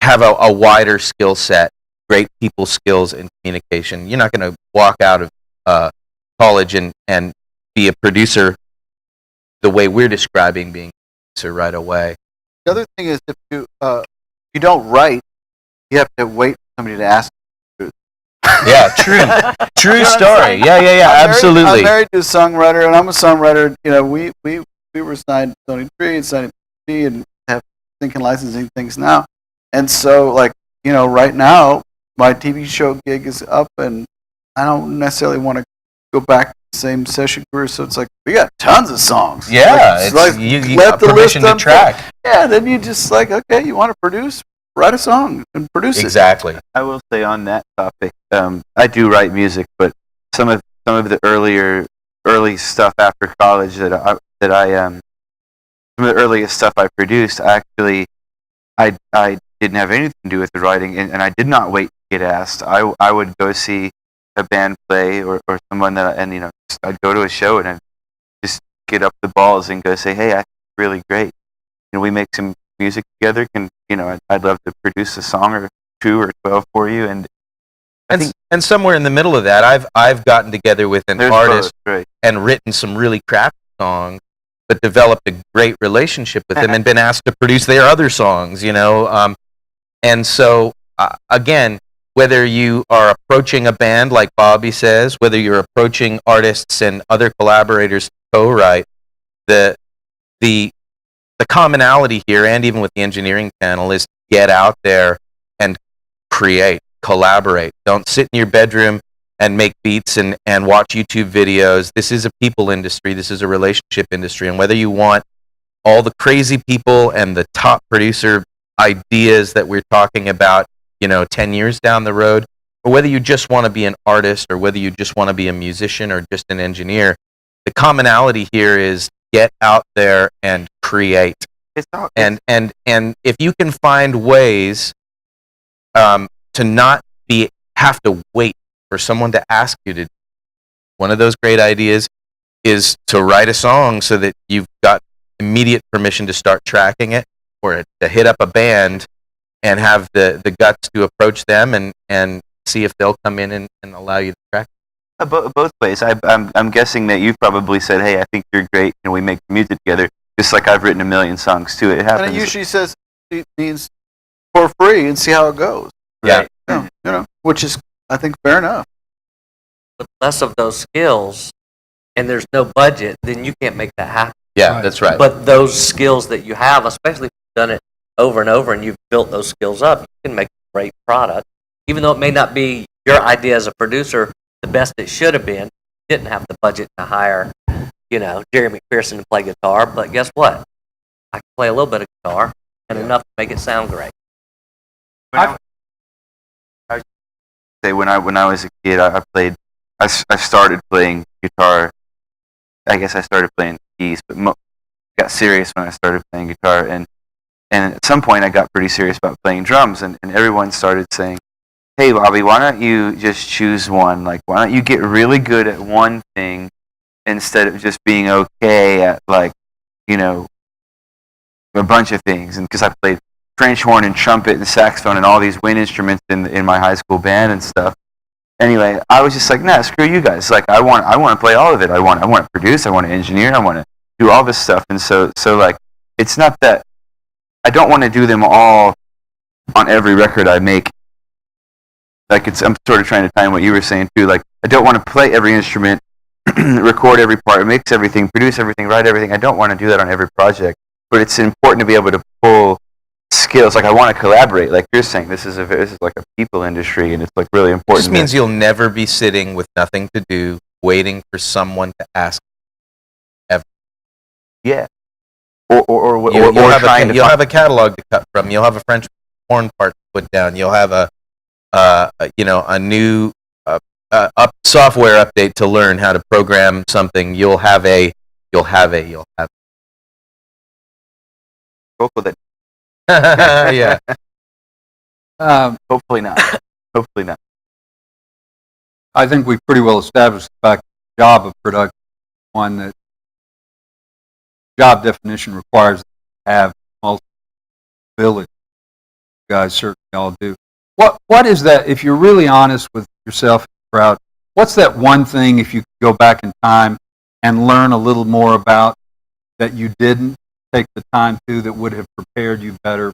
have a wider skill set, great people skills and communication, you're not going to walk out of college and be a producer the way we're describing being a producer right away. The other thing is if you don't write, you have to wait for somebody to ask. Yeah, true story. Yeah, absolutely. I'm married to a songwriter, and I'm a songwriter. You know, we were signed to Sony 3 and signed to P and have thinking licensing things now. And so, like, you know, right now, my TV show gig is up, and I don't necessarily want to go back to the same session career. So it's like, we got tons of songs. Yeah, Like, you let got the permission list to unfold. track. Yeah, then you just like, okay, you want to produce, write a song and produce it. Exactly. I will say on that topic, I do write music, but some of the early stuff after college some of the earliest stuff I produced, actually, I didn't have anything to do with the writing, and I did not wait to get asked. I would go see a band play or someone and you know, I'd go to a show and I'd just get up the balls and go say, hey, I think it's really great. You know, we make some music together. I'd love to produce a song or 2 or 12 for you. And And somewhere in the middle of that, I've gotten together with an there's artist both, right? and written some really crappy songs, but developed a great relationship with them and been asked to produce their other songs, you know. And so, again, whether you are approaching a band like Bobby says, whether you're approaching artists and other collaborators to co-write, the commonality here, and even with the engineering panel, is get out there and create, collaborate. Don't sit in your bedroom and make beats and watch YouTube videos. This is a people industry. This is a relationship industry. And whether you want all the crazy people and the top producer ideas that we're talking about, you know, 10 years down the road, or whether you just want to be an artist, or whether you just want to be a musician or just an engineer, the commonality here is get out there and create. And if you can find ways to not have to wait for someone to ask you to, one of those great ideas is to write a song so that you've got immediate permission to start tracking it, or to hit up a band and have the guts to approach them and see if they'll come in and allow you to track. Both ways. I'm guessing that you probably said, hey, I think you're great, and we make music together, just like I've written a million songs too. It happens. And it usually says it means for free and see how it goes. Yeah. You know, which is, I think, fair enough. With less of those skills and there's no budget, then you can't make that happen. Yeah, that's right. But those skills that you have, especially if you've done it over and over and you've built those skills up, you can make a great product. Even though it may not be your idea as a producer the best it should have been, you didn't have the budget to hire, you know, Jerry McPherson to play guitar, but guess what? I can play a little bit of guitar and enough to make it sound great. When I was a kid, I started playing guitar. I guess I started playing keys, but got serious when I started playing guitar. And at some point, I got pretty serious about playing drums. And everyone started saying, hey, Bobby, why don't you just choose one? Like, why don't you get really good at one thing instead of just being okay at, like, you know, a bunch of things? And because I played French horn and trumpet and saxophone and all these wind instruments in my high school band and stuff. Anyway, I was just like, nah, screw you guys. Like, I want to play all of it. I want to produce. I want to engineer. I want to do all this stuff. And so like, it's not that I don't want to do them all on every record I make. Like, I'm sort of trying to time what you were saying too. Like, I don't want to play every instrument, record every part, mix everything, produce everything, write everything. I don't want to do that on every project. But it's important to be able to pull skills. Like, I want to collaborate. Like you're saying, this is like a people industry, and it's like really It important. just means you'll never be sitting with nothing to do, waiting for someone to ask. Yeah. Or You'll trying to have a catalog to cut from. You'll have a French horn part to put down. You'll have a new software update to learn how to program something. You'll have vocal that. yeah. Hopefully not. Hopefully not. I think we've pretty well established the fact the job of production, one that job definition requires to have multiple abilities. You guys certainly all do. What is that, if you're really honest with yourself and the crowd, what's that one thing, if you could go back in time and learn a little more about, that you didn't take the time to, that would have prepared you better?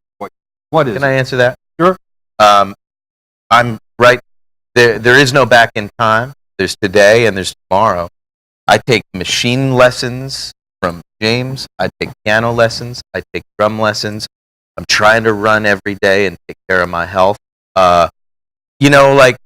What is Can it? I answer that? Sure. I'm right. There is no back in time. There's today and there's tomorrow. I take machine lessons from James. I take piano lessons. I take drum lessons. I'm trying to run every day and take care of my health. Like,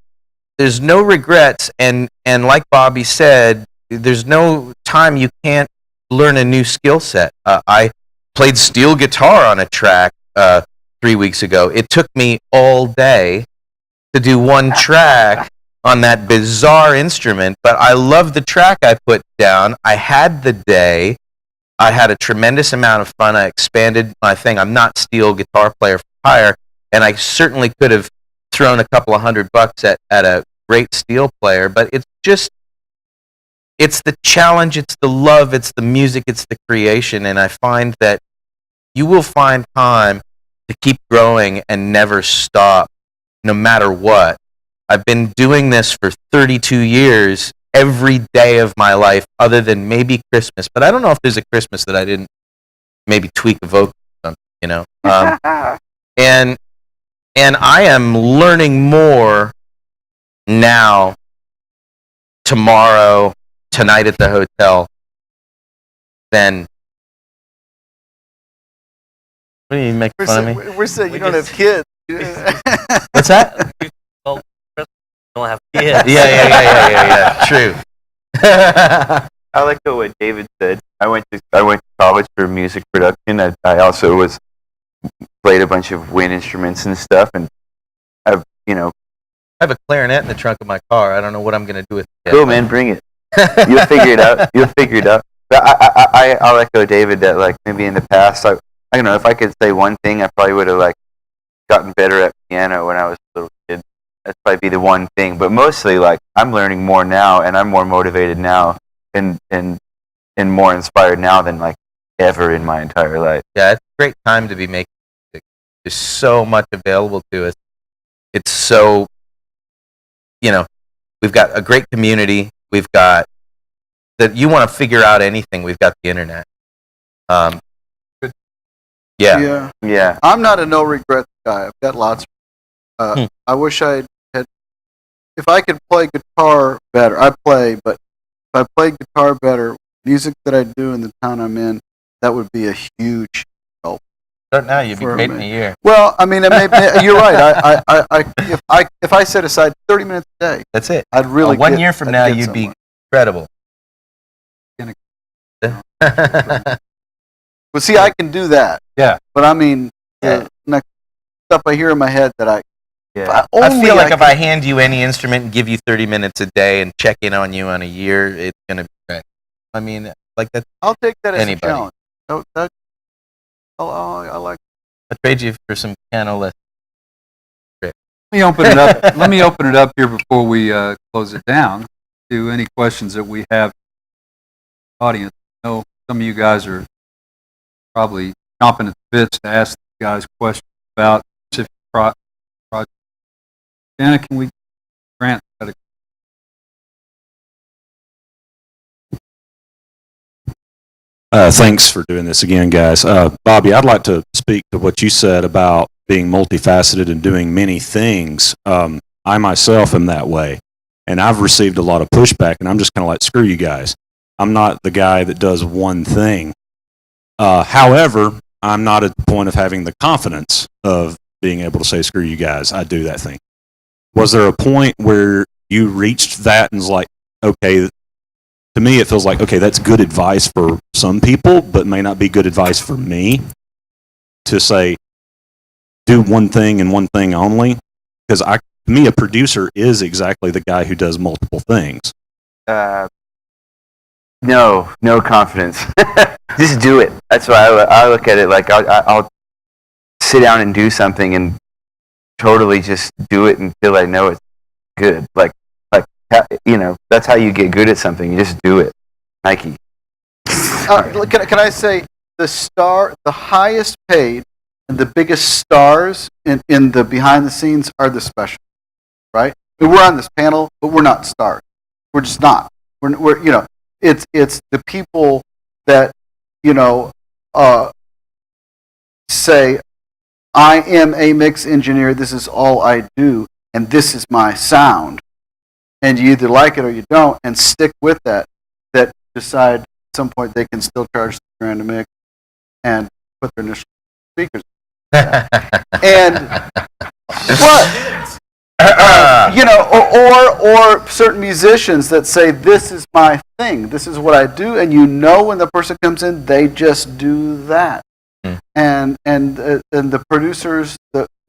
there's no regrets. And like Bobby said, there's no time you can't learn a new skill set. I played steel guitar on a track 3 weeks ago. It took me all day to do one track on that bizarre instrument, but I love the track I put down. I had the day. I had a tremendous amount of fun. I expanded my thing. I'm not steel guitar player for hire, and I certainly could have thrown a couple of $100 at a great steel player, but it's the challenge, it's the love, it's the music, it's the creation, and I find that you will find time to keep growing and never stop, no matter what. I've been doing this for 32 years, every day of my life, other than maybe Christmas. But I don't know if there's a Christmas that I didn't maybe tweak a vocal or something, and I am learning more now, tomorrow, tonight at the hotel, than. What do you make fun of me? We're saying We you don't have just- kids. What's that? Don't have kids. Yeah. True. I like what David said. I went to college for music production. I also played a bunch of wind instruments and stuff, and I have a clarinet in the trunk of my car. I don't know what I'm going to do with it. cool, man, bring it. You'll figure it out. But I'll echo David that, like, maybe in the past, I don't know, if I could say one thing, I probably would have, like, gotten better at piano when I was a little kid. That'd probably be the one thing. But mostly, like, I'm learning more now, and I'm more motivated now, and more inspired now than, like, ever in my entire life. Yeah, it's a great time to be making music. There's so much available to us. It's so, we've got a great community. We've got that. You want to figure out anything, we've got the internet. Yeah. Yeah. I'm not a no regret guy. I've got lots. I wish I had. If I could play guitar better, I play. But if I played guitar better, music that I do in the town I'm in, that would be a huge help. Start now, you'd be For great in me. a year. Well, I mean, you're right. If I set aside 30 minutes a day, That's it. I'd really. 1 get- year from I'd now, get you'd be somewhere. incredible. Well, see, I can do that. Yeah. But I mean, Yeah. next stuff I hear in my head that I. Yeah. I only feel like if could- I hand you any instrument and give you 30 minutes a day and check in on you on a year, it's going to be great. I mean, like that. I'll take that as Anybody. a challenge. I like. I'll trade you for some piano lessons. Let me open it up. Let me open it up here before we close it down to any questions that we have. Audience, I know some of you guys are probably chomping at the bits to ask you guys questions about specific projects. Anna, can we grant that? Thanks for doing this again, guys. Bobby, I'd like to speak to what you said about being multifaceted and doing many things. I myself am that way, and I've received a lot of pushback, and I'm just kind of like, screw you guys. I'm not the guy that does one thing. However, I'm not at the point of having the confidence of being able to say, screw you guys, I do that thing. Was there a point where you reached that and was like, okay, to me, it feels like, okay, that's good advice for some people, but may not be good advice for me to say, do one thing and one thing only. Because to me, a producer is exactly the guy who does multiple things. No confidence. Just do it. That's why I look at it. Like, I'll sit down and do something and totally just do it until I know it's good. Like, that's how you get good at something. You just do it. Nike. Can I say the highest paid and the biggest stars in the behind the scenes are the special, right? I mean, we're on this panel, but we're not stars. We're just not. We're you know, it's the people that, you know, say, I am a mix engineer, this is all I do, and this is my sound. And you either like it or you don't, and stick with that, that decide at some point they can still charge $3,000 a mix and put their initial speakers. And what? You know, or certain musicians that say, this is my thing, this is what I do, and you know when the person comes in, they just do that. And the producers,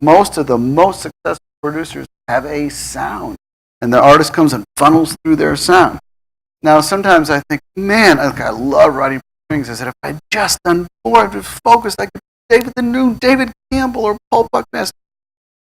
most of the most successful producers have a sound, and the artist comes and funnels through their sound. Now, sometimes I think, man, I love writing strings. I said, if I just done more, I was focused, I could David the new David Campbell or Paul Buckness,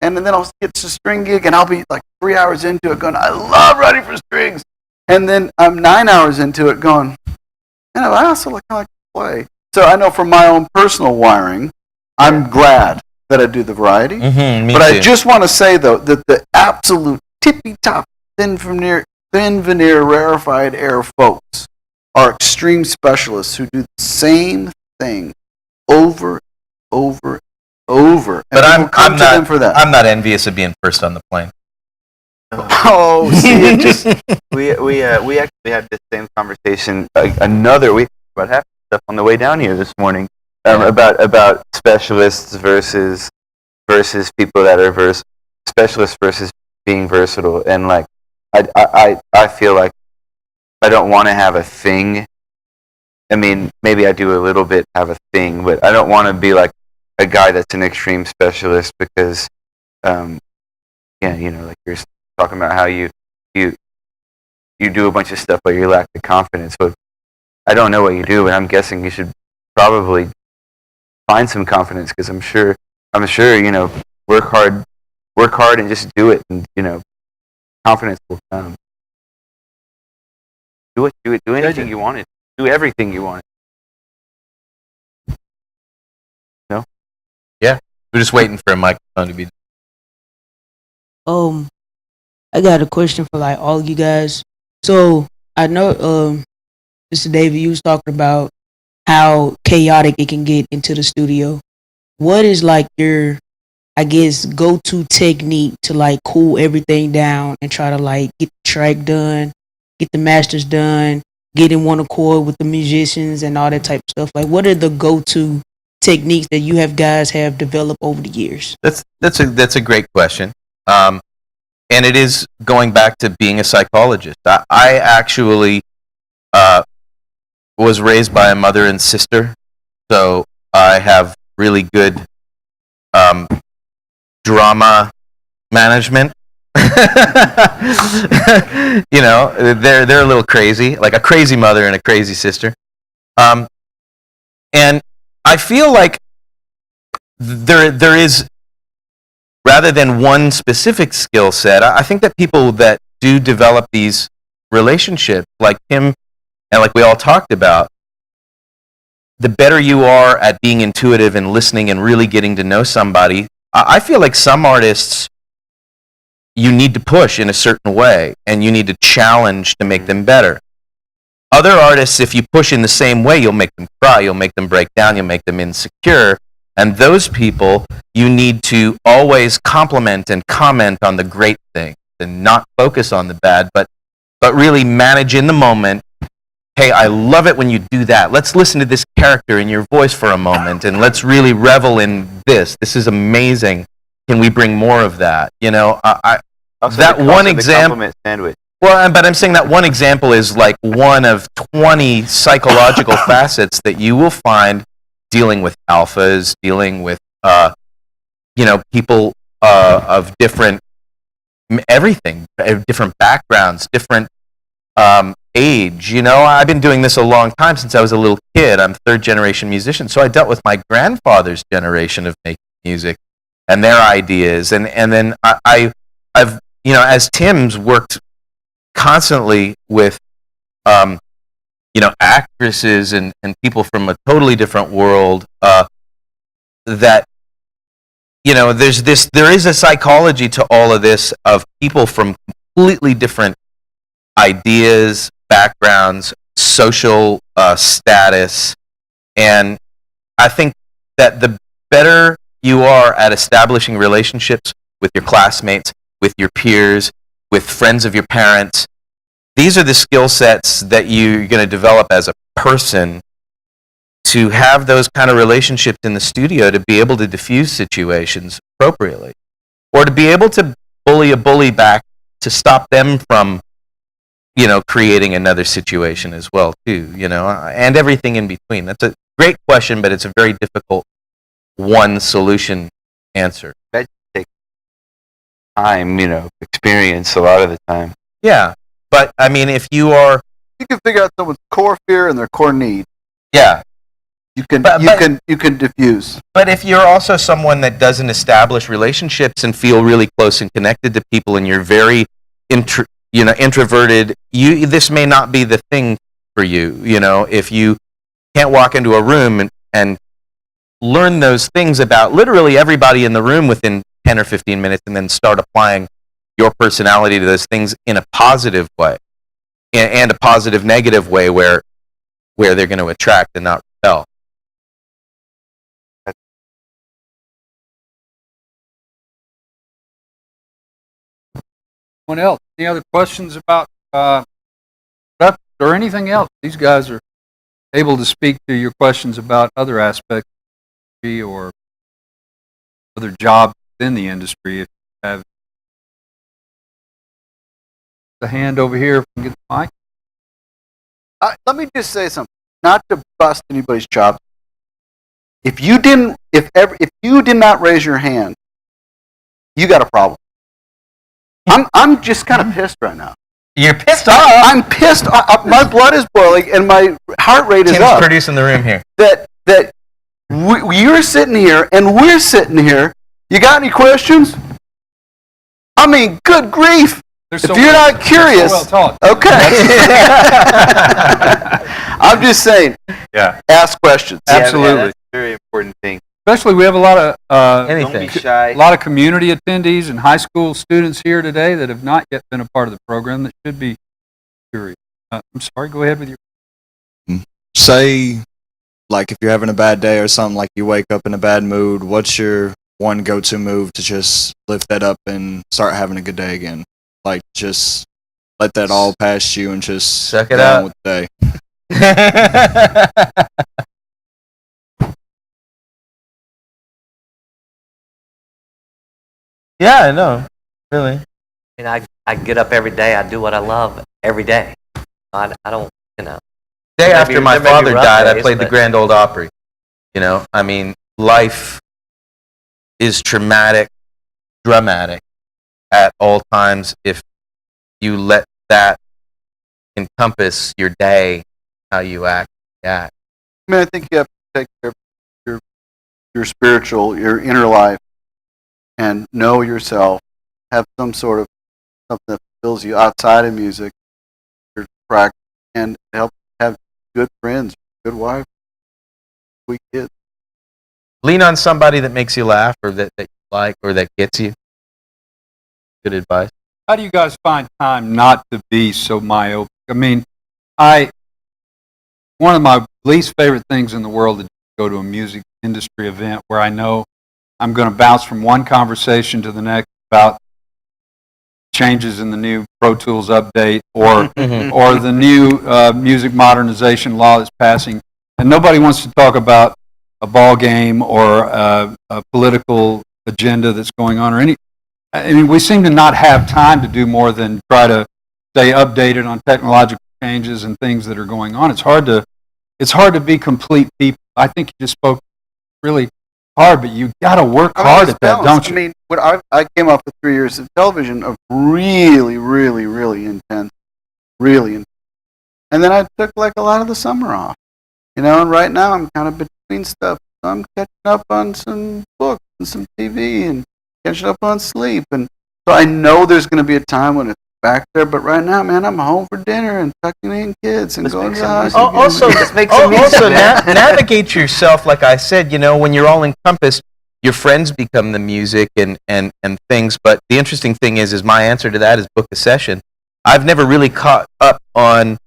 and then I'll get to a string gig, and I'll be like 3 hours into it going, I love writing for strings, and then I'm 9 hours into it going, man, I also like to play. So I know from my own personal wiring, I'm glad that I do the variety. Me But too. I just want to say, though, that the absolute tippy-top thin veneer rarefied air folks are extreme specialists who do the same thing over, over, over. But And people come to them for that. I'm not envious of being first on the plane. Oh, see, it just we actually had this same conversation another week about half the stuff on the way down here this morning about specialists versus people that are specialists versus being versatile, and like I feel like I don't want to have a thing. I mean, maybe I do a little bit have a thing, but I don't want to be like a guy that's an extreme specialist because yeah, you know, like you're talking about how you do a bunch of stuff but you lack the confidence. But I don't know what you do, and I'm guessing you should probably find some confidence, because I'm sure you know, work hard and just do it, and you know, confidence will come. Do anything you wanted. Do everything you wanted. No? Yeah, we're just waiting for a microphone to be. I got a question for like all you guys. So I know, Mr. David, you was talking about how chaotic it can get into the studio. What is like your, I guess, go-to technique to like cool everything down and try to like get the track done, get the masters done, get in one accord with the musicians and all that type of stuff? Like, what are the go-to techniques that you guys have developed over the years? That's a great question. And it is going back to being a psychologist. I actually was raised by a mother and sister, so I have really good drama management. You know, they're a little crazy, like a crazy mother and a crazy sister. And I feel like there is, rather than one specific skill set, I think that people that do develop these relationships, like him and like we all talked about, the better you are at being intuitive and listening and really getting to know somebody. I feel like some artists, you need to push in a certain way and you need to challenge to make them better. Other artists, if you push in the same way, you'll make them cry, you'll make them break down, you'll make them insecure. And those people, you need to always compliment and comment on the great things and not focus on the bad, but really manage in the moment. Hey, I love it when you do that. Let's listen to this character in your voice for a moment, and let's really revel in this. This is amazing. Can we bring more of that? You know, that one example. Compliment sandwich. Well, but I'm saying that one example is like one of 20 psychological facets that you will find dealing with alphas, dealing with, you know, people of different everything, different backgrounds, different age. You know, I've been doing this a long time, since I was a little kid. I'm third generation musician, so I dealt with my grandfather's generation of making music and their ideas, and then I've you know, as Tim's worked constantly with you know, actresses and people from a totally different world, that, you know, there is a psychology to all of this, of people from completely different ideas, backgrounds, social status, and I think that the better you are at establishing relationships with your classmates, with your peers, with friends of your parents, these are the skill sets that you're going to develop as a person to have those kind of relationships in the studio, to be able to diffuse situations appropriately, or to be able to bully a bully back to stop them from, creating another situation as well too, and everything in between. That's a great question, but it's a very difficult one solution answer. That takes time, experience a lot of the time. Yeah, but I mean, if you are, You can figure out someone's core fear and their core need. yeah, You can diffuse. but if you're also someone that doesn't establish relationships and feel really close and connected to people, and you're very introverted, this may not be the thing for you. If you can't walk into a room and learn those things about literally everybody in the room within 10 or 15 minutes, and then start applying your personality to those things in a positive way and a positive negative way where they're going to attract and not repel. Anyone else? Any other questions about prep or anything else? These guys are able to speak to your questions about other aspects of the industry or other jobs within the industry. If you have the hand over here, if we can get the mic. Let me just say something, not to bust anybody's chops. If you did not raise your hand, you got a problem. I'm just kind of pissed right now. You're pissed off. I'm pissed. My blood is boiling and my heart rate is Tim's up. producing the room here. That you're sitting here and we're sitting here. You got any questions? I mean, good grief. If you're not curious, okay. I'm just saying. Yeah. Ask questions. Absolutely. Yeah, that's a very important thing. Especially, we have a lot of Don't be shy. a lot of community attendees and high school students here today that have not yet been a part of the program that should be curious. I'm sorry. Go ahead with your. Say, like, if you're having a bad day or something, like you wake up in a bad mood, what's your one go-to move to just lift that up and start having a good day again? Like, just let that all past you and just Suck it go on up. with the day. Yeah, I know. Really. I get up every day. I do what I love every day. I don't, Day Maybe- after my there may be father rough died, I days, played the but- Grand Ole Opry. I mean, life is dramatic at all times if you let that encompass your day, how you act. Yeah. I mean, I think you have to take care of your spiritual, your inner life, and know yourself. Have some sort of something that fulfills you outside of music, your practice, and help have good friends, good wife, sweet kids. Lean on somebody that makes you laugh, or that you like, or that gets you. Good advice. How do you guys find time not to be so myopic? I mean, one of my least favorite things in the world is to go to a music industry event where I know I'm going to bounce from one conversation to the next about changes in the new Pro Tools update or the new music modernization law that's passing, and nobody wants to talk about a ball game or a political agenda that's going on or any. I mean, we seem to not have time to do more than try to stay updated on technological changes and things that are going on. It's hard to be complete people. I think you just spoke really hard, but you got to work hard at that, don't you? I mean, I came up with 3 years of television of really, really, really intense, really intense. And then I took like a lot of the summer off, and right now I'm kind of between stuff. So I'm catching up on some books and some TV and catching up on sleep. And so I know there's going to be a time when it's back there, but right now, man, I'm home for dinner and tucking in kids and going to the house. Also, navigate yourself, like I said, when you're all encompassed, your friends become the music and things. But the interesting thing is my answer to that is book a session. I've never really caught up on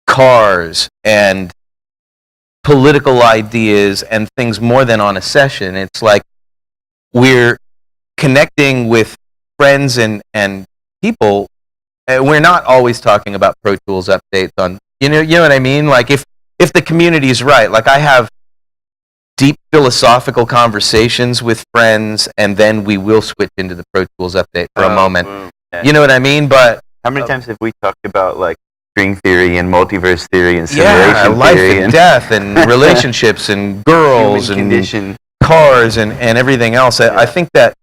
cars and political ideas and things more than on a session. It's like we're connecting with friends and people. We're not always talking about Pro Tools updates on, you know what I mean? Like if the community is right, like I have deep philosophical conversations with friends, and then we will switch into the Pro Tools update for a moment. Yeah. You know what I mean? But How many times have we talked about like string theory and multiverse theory and simulation yeah, life theory and and death and relationships and girls human and condition? cars and everything else. I think that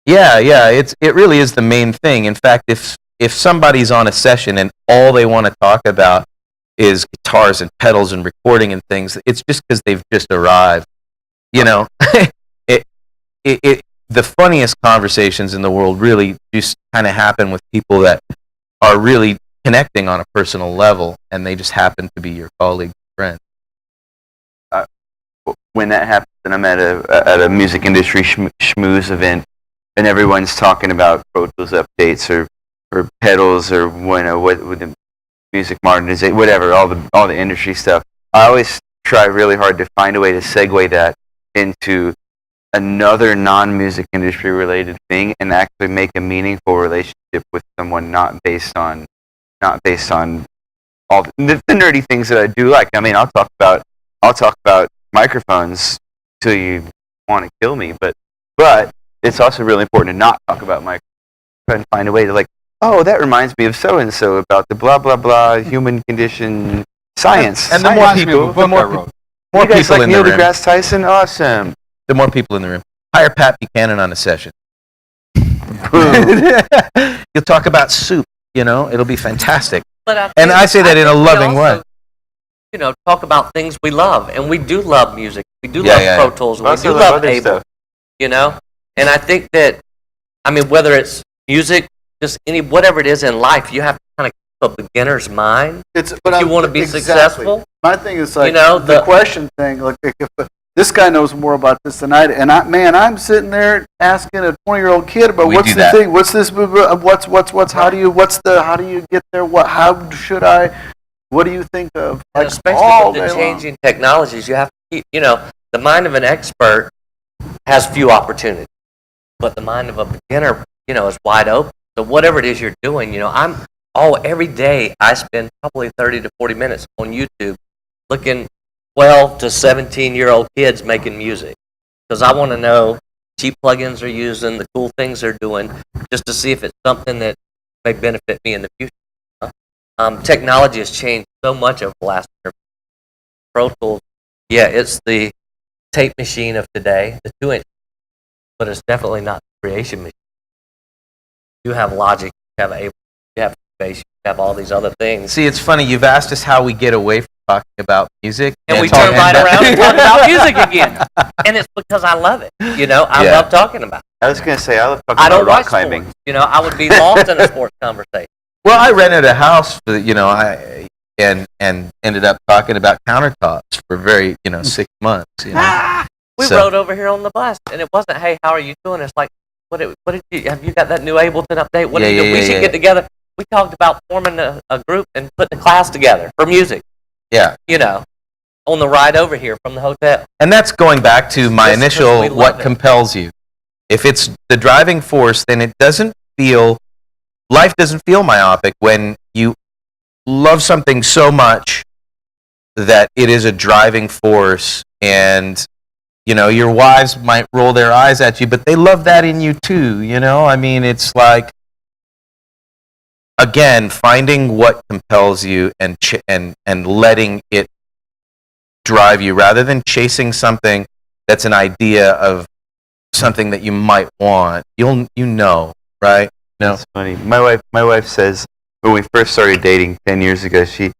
it really is the main thing. In fact, if somebody's on a session and all they want to talk about is guitars and pedals and recording and things, it's just because they've just arrived. You know, the funniest conversations in the world really just kind of happen with people that are really connecting on a personal level, and they just happen to be your colleague friend. When that happens, and I'm at a music industry schmooze event, and everyone's talking about Pro Tools updates or pedals or what with the music modernization, whatever, all the industry stuff. I always try really hard to find a way to segue that into another non-music industry related thing and actually make a meaningful relationship with someone not based on all the nerdy things that I do like. I mean, I'll talk about microphones till you want to kill me, but it's also really important to not talk about microphones. Try and find a way to like, oh, that reminds me of so and so about the blah blah blah human condition science. And the more people, you guys like in Neil the room, deGrasse Tyson, awesome. the more people in the room. Hire Pat Buchanan on a session. You'll talk about soup. You know, it'll be fantastic. But And I say that in a loving way. You know, talk about things we love, and we do love music. We do Yeah, love yeah. Pro Tools. And we Also do love love other Ableton. stuff. You know, and I think that, I mean, whether it's music, just whatever it is in life, you have to kind of keep a beginner's mind. But If you want to be successful. My thing is like You know, the question thing. Like if this guy knows more about this than I do, and I'm sitting there asking a 20-year-old kid about We what's do the that. thing, what's this, what's how do you get there? How should I? What do you think of? And especially with the changing technologies, you have to keep, you know, the mind of an expert has few opportunities, but the mind of a beginner, you know, is wide open. So whatever it is you're doing, you know, every day I spend probably 30 to 40 minutes on YouTube looking 12 to 17-year-old kids making music, because I want to know cheap plugins they're using, the cool things they're doing, just to see if it's something that may benefit me in the future. Technology has changed so much over the last year. Pro Tools, yeah, it's the tape machine of today, the 2-inch, but it's definitely not the creation machine. You have Logic, you have Ableton, you have Bass, you have all these other things. See, it's funny. You've asked us how we get away from talking about music, And we turn right around and talk about music again. And it's because I love it. You know, I Yeah. love talking about it. I was gonna say I love talking I about don't rock watch climbing. sports. You know, I would be lost in a sports conversation. Well, I rented a house, for, you know, and ended up talking about countertops for 6 months. You know? We So- rode over here on the bus, and it wasn't, hey, how are you doing? It's like, what did you, have you got that new Ableton update? What did you do? We should get together. We talked about forming a group and putting a class together for music, Yeah. you know, on the ride over here from the hotel. And that's going back to my Just 'cause initial we love what it. compels you. If it's the driving force, then life doesn't feel myopic when you love something so much that it is a driving force. And, you know, your wives might roll their eyes at you, but they love that in you too, you know? I mean, it's like, again, finding what compels you and letting it drive you rather than chasing something that's an idea of something that you might want. You know, right? No. That's funny. My wife says when we first started dating 10 years ago, she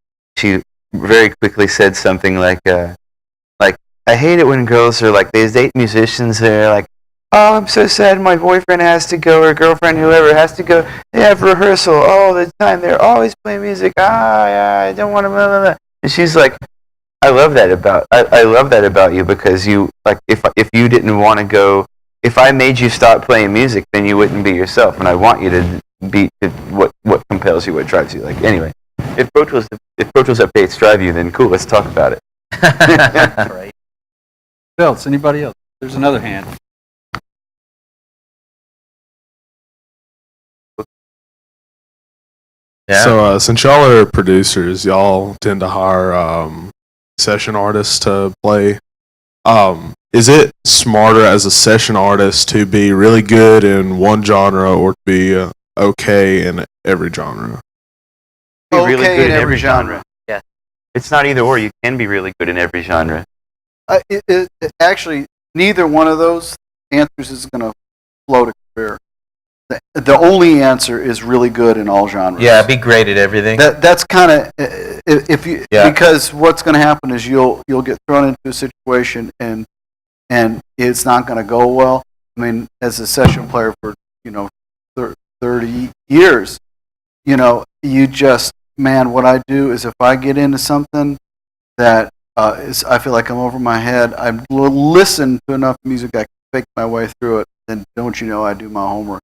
very quickly said something like I hate it when girls are like, they date musicians, they're like, oh, I'm so sad my boyfriend has to go, or girlfriend, whoever has to go. They have rehearsal all the time. They're always playing music. I don't want to blah, blah, blah. And she's like, I love that about you, because you, like, if you didn't want to go, if I made you stop playing music, then you wouldn't be yourself, and I want you to beat to what compels you, what drives you. Like anyway, if Pro Tools updates drive you, then cool. Let's talk about it. Right. Else? Anybody else? There's another hand. Yeah. So since y'all are producers, y'all tend to hire session artists to play. Is it smarter as a session artist to be really good in one genre or to be okay in every genre? Be really Okay good in in every every genre. genre. Yeah, it's not either or. You can be really good in every genre. Actually, neither one of those answers is going to float a career. The only answer is really good in all genres. Yeah, be great at everything. That's kind of if you because what's going to happen is you'll get thrown into a situation and it's not going to go well. I mean, as a session player for 30 years, you just what I do is if I get into something that I feel like I'm over my head, I listen to enough music I can fake my way through it. Then don't I do my homework.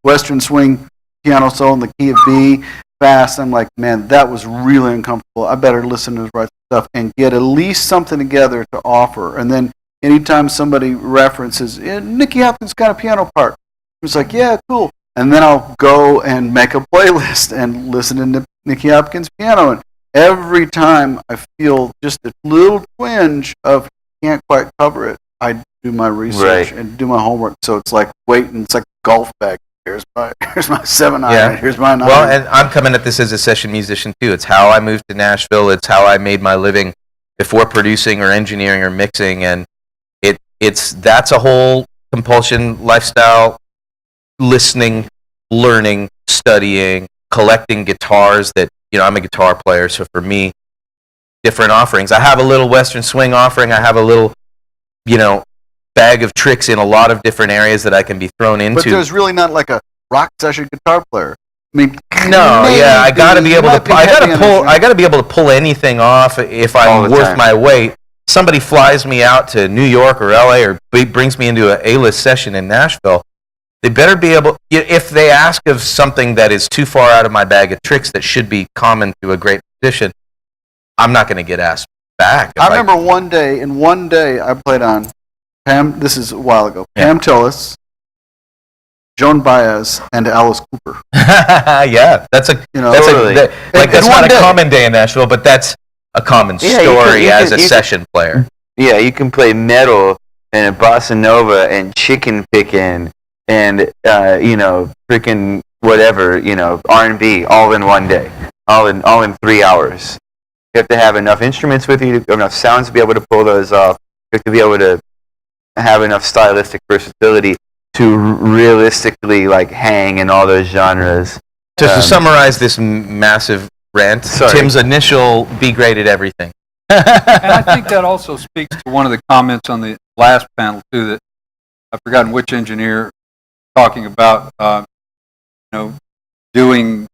Western swing piano solo in the key of B, fast. I'm like, man, that was really uncomfortable. I better listen to the right stuff and get at least something together to offer. And then anytime somebody references, Nicky Hopkins got a piano part, it's like, yeah, cool. And then I'll go and make a playlist and listen to Nicky Hopkins piano. And every time I feel just a little twinge of can't quite cover it, I do my research and do my homework. So it's like waiting. It's like a golf bag. Here's my 7-iron. Here's my 9. Well, and I'm coming at this as a session musician too. It's how I moved to Nashville. It's how I made my living before producing or engineering or mixing. And that's a whole compulsion lifestyle, listening, learning, studying, collecting guitars that, I'm a guitar player. So for me, different offerings. I have a little Western swing offering. I have a little, bag of tricks in a lot of different areas that I can be thrown into. But there's really not like a rock session guitar player. I mean, I got to be able to. I got to be able to pull anything off if I'm worth my weight. Somebody flies me out to New York or LA or brings me into an A-list session in Nashville. They better be able. If they ask of something that is too far out of my bag of tricks that should be common to a great musician, I'm not going to get asked back. I remember one day I played on Pam. This is a while ago. Pam Tillis, Joan Baez, and Alice Cooper. Yeah, that's not a common day in Nashville, but that's a common story as a session player. Yeah, you can play metal and bossa nova and chicken picking and freaking whatever, R&B all in one day, all in 3 hours. You have to have enough instruments with you, enough sounds to be able to pull those off. You have to be able to have enough stylistic versatility to realistically hang in all those genres. To summarize this massive rant, Tim's initial be great at everything. And I think that also speaks to one of the comments on the last panel too, that I've forgotten which engineer talking about doing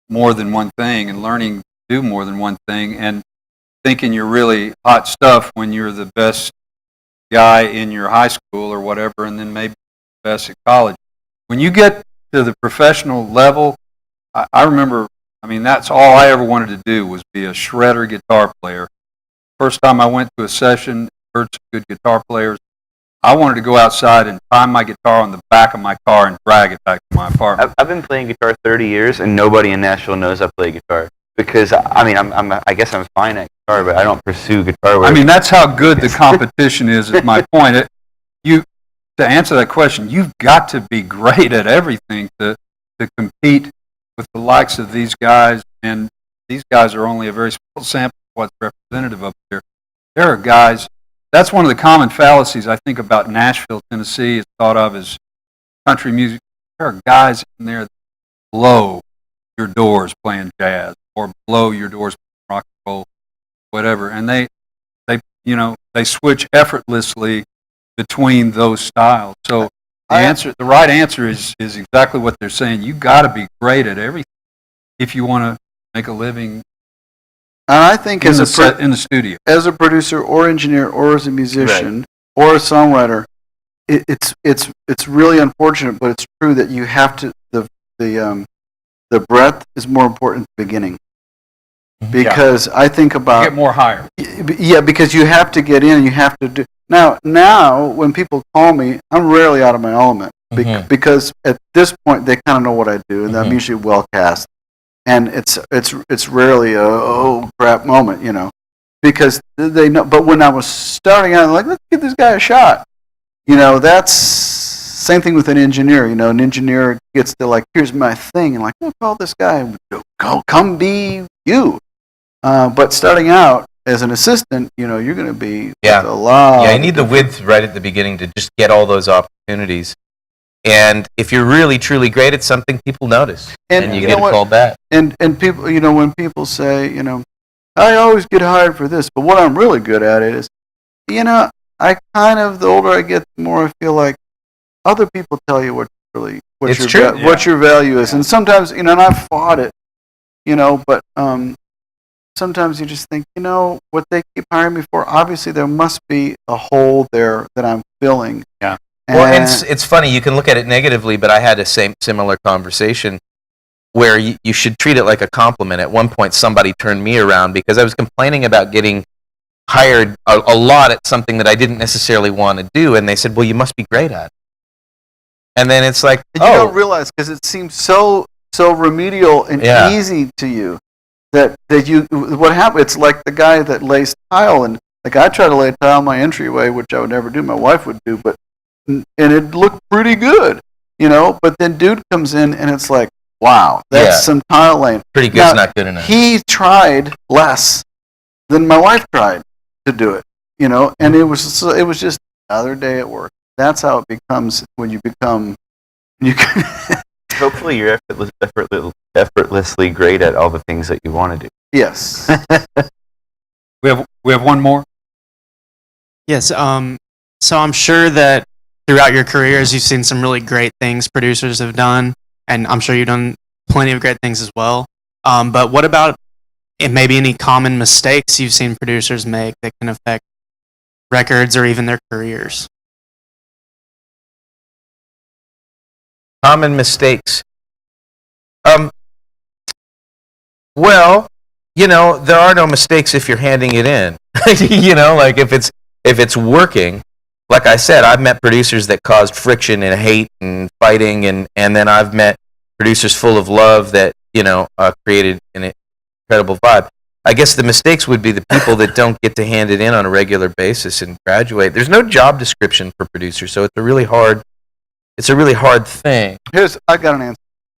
more than one thing and learning to do more than one thing and thinking you're really hot stuff when you're the best guy in your high school or whatever, and then maybe the best at college. When you get to the professional level, I remember, that's all I ever wanted to do was be a shredder guitar player. First time I went to a session, heard some good guitar players, I wanted to go outside and tie my guitar on the back of my car and drag it back to my apartment. I've been playing guitar 30 years, and nobody in Nashville knows I play guitar. Because, I guess I'm fine at guitar, but I don't pursue guitar work. That's how good the competition is my point. To answer that question, you've got to be great at everything to compete with the likes of these guys, and these guys are only a very small sample of what's representative up there. There are guys, that's one of the common fallacies I think about Nashville, Tennessee, is thought of as country music. There are guys in there that blow your doors playing jazz or blow your doors playing rock and roll, whatever, and they switch effortlessly between those styles. So the right answer is exactly what they're saying. You got to be great at everything if you want to make a living. And I think in the studio, as a producer or engineer or as a musician or a songwriter, it's really unfortunate, but it's true that you have to the breadth is more important at the beginning. Because I think about Get more higher. yeah, because you have to get in, you have to do. Now, when people call me, I'm rarely out of my element because at this point they kind of know what I do, and I'm usually well cast, and it's rarely a oh crap moment, because they know. But when I was starting out, I'm like, let's give this guy a shot. That's same thing with an engineer. An engineer gets to like, here's my thing, and like, we'll call this guy, come be you. But starting out as an assistant, you're going to be with a lot. Yeah, you need the width right at the beginning to just get all those opportunities. And if you're really, truly great at something, people notice. And you get called back. And people, when people say, I always get hired for this, but what I'm really good at it is, I kind of, the older I get, the more I feel like other people tell you what your value is. And sometimes, and I've fought it, but sometimes you just think, what they keep hiring me for, obviously there must be a hole there that I'm filling. Yeah. Well, and it's funny, you can look at it negatively, but I had a similar conversation where you should treat it like a compliment. At one point, somebody turned me around because I was complaining about getting hired a lot at something that I didn't necessarily want to do, and they said, well, you must be great at it. And then it's like, and you don't realize, because it seems so remedial and easy to you, that you, what happened, it's like the guy that lays tile, and like I try to lay tile in my entryway, which I would never do, my wife would do, and it looked pretty good, but then dude comes in and it's like, wow, that's some tile laying. Pretty good's not good enough. He tried less than my wife tried to do it, and it was just another day at work. That's how it becomes when you become, Hopefully you're effortlessly great at all the things that you want to do. Yes. We have one more. Yes. So I'm sure that throughout your careers, you've seen some really great things producers have done, and I'm sure you've done plenty of great things as well. But what about maybe any common mistakes you've seen producers make that can affect records or even their careers? Common mistakes. Well, there are no mistakes if you're handing it in. Like if it's working. Like I said, I've met producers that caused friction and hate and fighting, and then I've met producers full of love that created an incredible vibe. I guess the mistakes would be the people that don't get to hand it in on a regular basis and graduate. There's no job description for producers, so it's a really hard thing. I got an answer.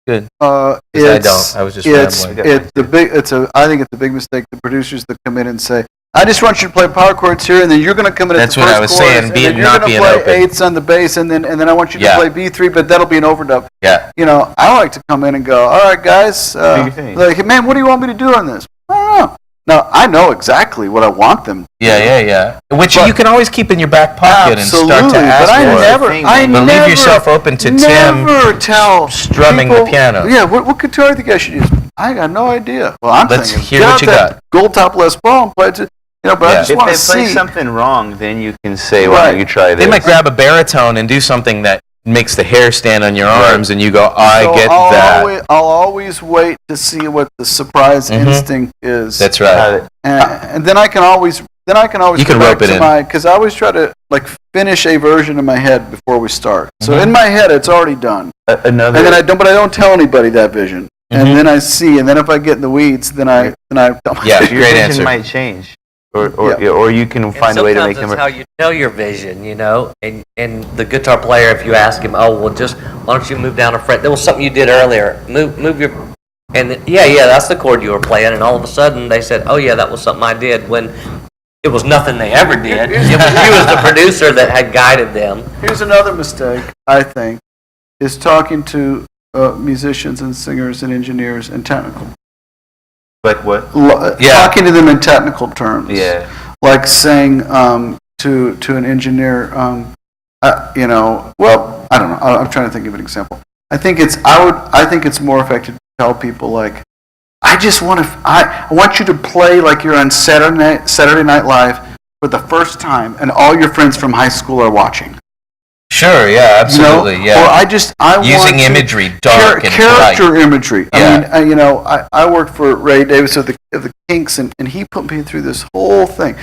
Good. I don't. I was just rambling. I think it's a big mistake. The producers that come in and say, I just want you to play power chords here, and then you're going to come in at the first chorus. That's what I was saying. You're going to play eighths on the bass, and then I want you to play B3, but that'll be an overdub. Yeah. I like to come in and go, all right, guys. Like, man, what do you want me to do on this? I don't know. Now, I know exactly what I want them to do. Yeah. Which you can always keep in your back pocket and start to ask for. But leave yourself open to Tim strumming the piano. Yeah, what guitar do you think I should use? I got no idea. Well, I'm Let's thinking, hear what you got. Gold top Les Paul and play it. But I just want to see. If they play something wrong, then you can say, why don't you try this? They might grab a baritone and do something that makes the hair stand on your arms, and you go, I'll that. I'll always wait to see what the surprise instinct is. That's right. And then I can always you can rope it in. Because I always try to finish a version in my head before we start. So in my head, it's already done. But I don't tell anybody that vision. And then I see, and then if I get in the weeds, then I tell my your vision might change. Or you can find a way to make them. Sometimes it's how you tell your vision, and the guitar player, if you ask him, why don't you move down a fret? There was something you did earlier. Move your, and that's the chord you were playing, and all of a sudden they said, oh yeah, that was something I did, when it was nothing they ever did. It was the producer that had guided them. Here's another mistake, I think, is talking to musicians and singers and engineers and technical. Like what? Talking to them in technical terms. Yeah. Like saying to an engineer, I don't know. I'm trying to think of an example. I think it's more effective to tell people I want you to play like you're on Saturday Night Live for the first time, and all your friends from high school are watching. Sure, yeah, You know? absolutely, yeah. Or I Using want to- imagery, dark and character bright. imagery. Yeah. I mean, I worked for Ray Davis of the Kinks, and he put me through this whole thing.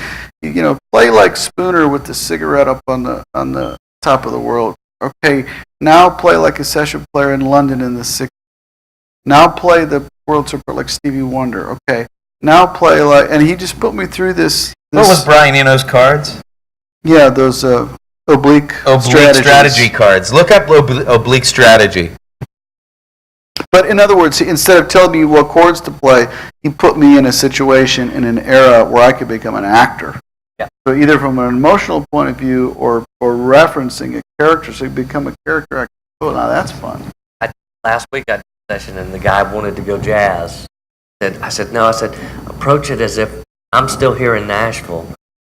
Play like Spooner with the cigarette up on the top of the world. Okay, now play like a session player in London in the 60s. Now play the world tour like Stevie Wonder. Okay, now play like, and he just put me through this. What was Brian Eno's cards? Yeah, those oblique Strategy cards. Look up oblique strategy. But in other words, instead of telling me what chords to play, he put me in a situation, in an era where I could become an actor. Yeah. So either from an emotional point of view or referencing a character, so you become a character actor. Oh, now that's fun. Last week I did a session and the guy wanted to go jazz. I said, no, approach it as if I'm still here in Nashville,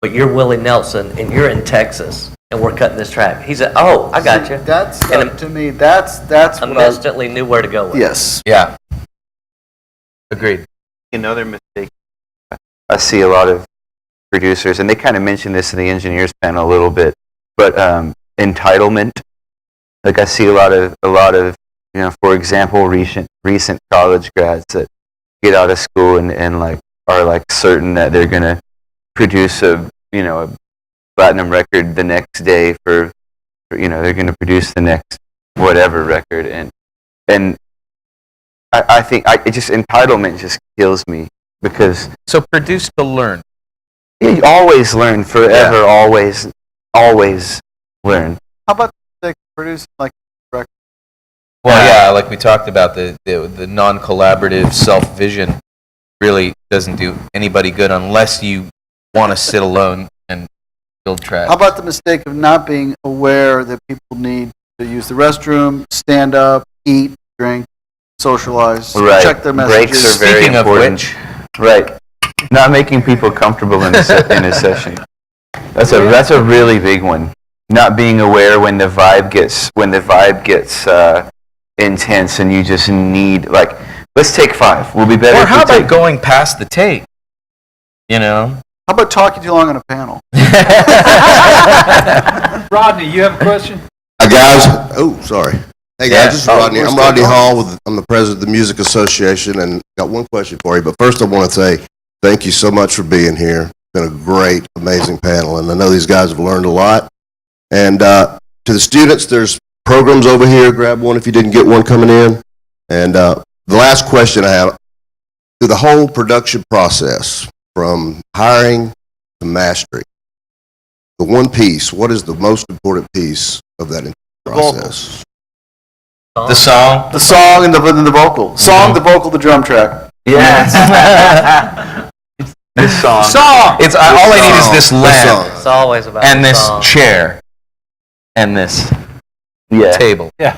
but you're Willie Nelson and you're in Texas and we're cutting this track. He said, oh, I got you. That's, And to me, that's what I... instantly knew where to go with. Yes. Yeah. Agreed. Another mistake I see a lot of producers, and they kind of mentioned this in the engineers panel a little bit, but entitlement. Like I see a lot of for example, recent college grads that get out of school and like are like certain that they're gonna produce a platinum record the next day for they're gonna produce the next whatever record, and I think entitlement just kills me, because So produce to learn. you always learn forever, always learn. How about they produce like record? Well, yeah, like we talked about, the non-collaborative self-vision really doesn't do anybody good unless you want to sit alone and build tracks. How about the mistake of not being aware that people need to use the restroom, stand up, eat, drink, socialize, Right. check their messages? Breaks are very Speaking of important. which, Right. Not making people comfortable in a session. That's a really big one. Not being aware when the vibe gets intense and you just need, like, let's take 5. We'll be better. or if how we about take- going past the tape? You know? How about talking too long on a panel? Rodney, you have a question? Hi guys. Oh, sorry. Hey guys, Yeah. this is Rodney. we're I'm still Rodney going. Hall. I'm the president of the Music Association, and got one question for you. But first, I want to say thank you so much for being here. It's been a great, amazing panel, and I know these guys have learned a lot. And to the students, there's programs over here. Grab one if you didn't get one coming in. And the last question I have: through the whole production process, from hiring to mastering, the one piece. What is the most important piece of that process? The song? The song and the vocal. Song, the vocal, the drum track. Yeah. This song. Song! It's all I need is this lamp It's always about and the this song. chair and this Yeah. table. Hey,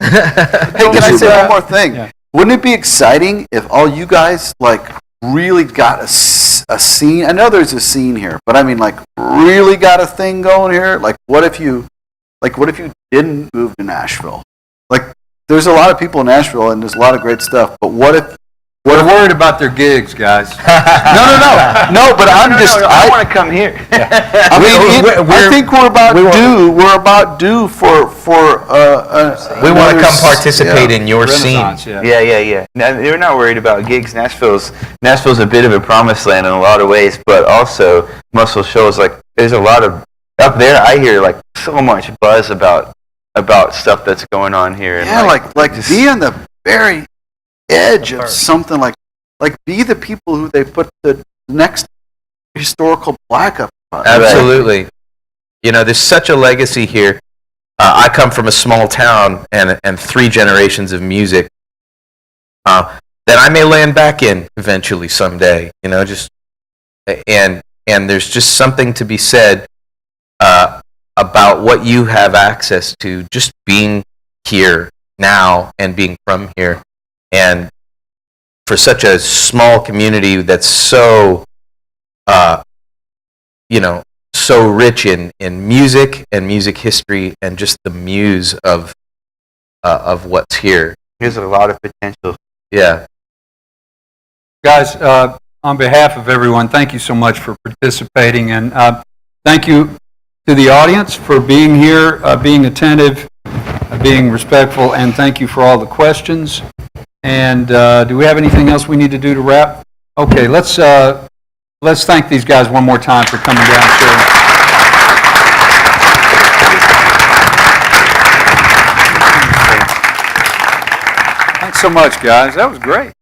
can I say one more thing? Yeah. Wouldn't it be exciting if all you guys like really got a scene? I know there's a scene here, but I mean like really got a thing going here. Like what if you didn't move to Nashville? Like there's a lot of people in Nashville and there's a lot of great stuff, but what if? We're worried about their gigs, guys. No, but I'm just I want to come here. I mean, I think we're about due for We want to come another participate in your scene. Renaissance, yeah. Yeah. Now, they're not worried about gigs. Nashville's a bit of a promised land in a lot of ways, but also Muscle Shoals, like there's a lot of up there. I hear like so much buzz about stuff that's going on here. And Yeah, like just- be on the very edge of something like be the people who they put the next historical plaque up on. Absolutely. You know, there's such a legacy here. I come from a small town and 3 generations of music that I may land back in eventually someday. You know, just and there's just something to be said about what you have access to, just being here now and being from here, and for such a small community that's so so rich in music and music history and just the muse of what's here. There's a lot of potential. Yeah. Guys, on behalf of everyone, thank you so much for participating, and thank you to the audience for being here, being attentive, being respectful, and thank you for all the questions. And do we have anything else we need to do to wrap? Okay, let's thank these guys one more time for coming down and sharing. Thanks so much, guys. That was great.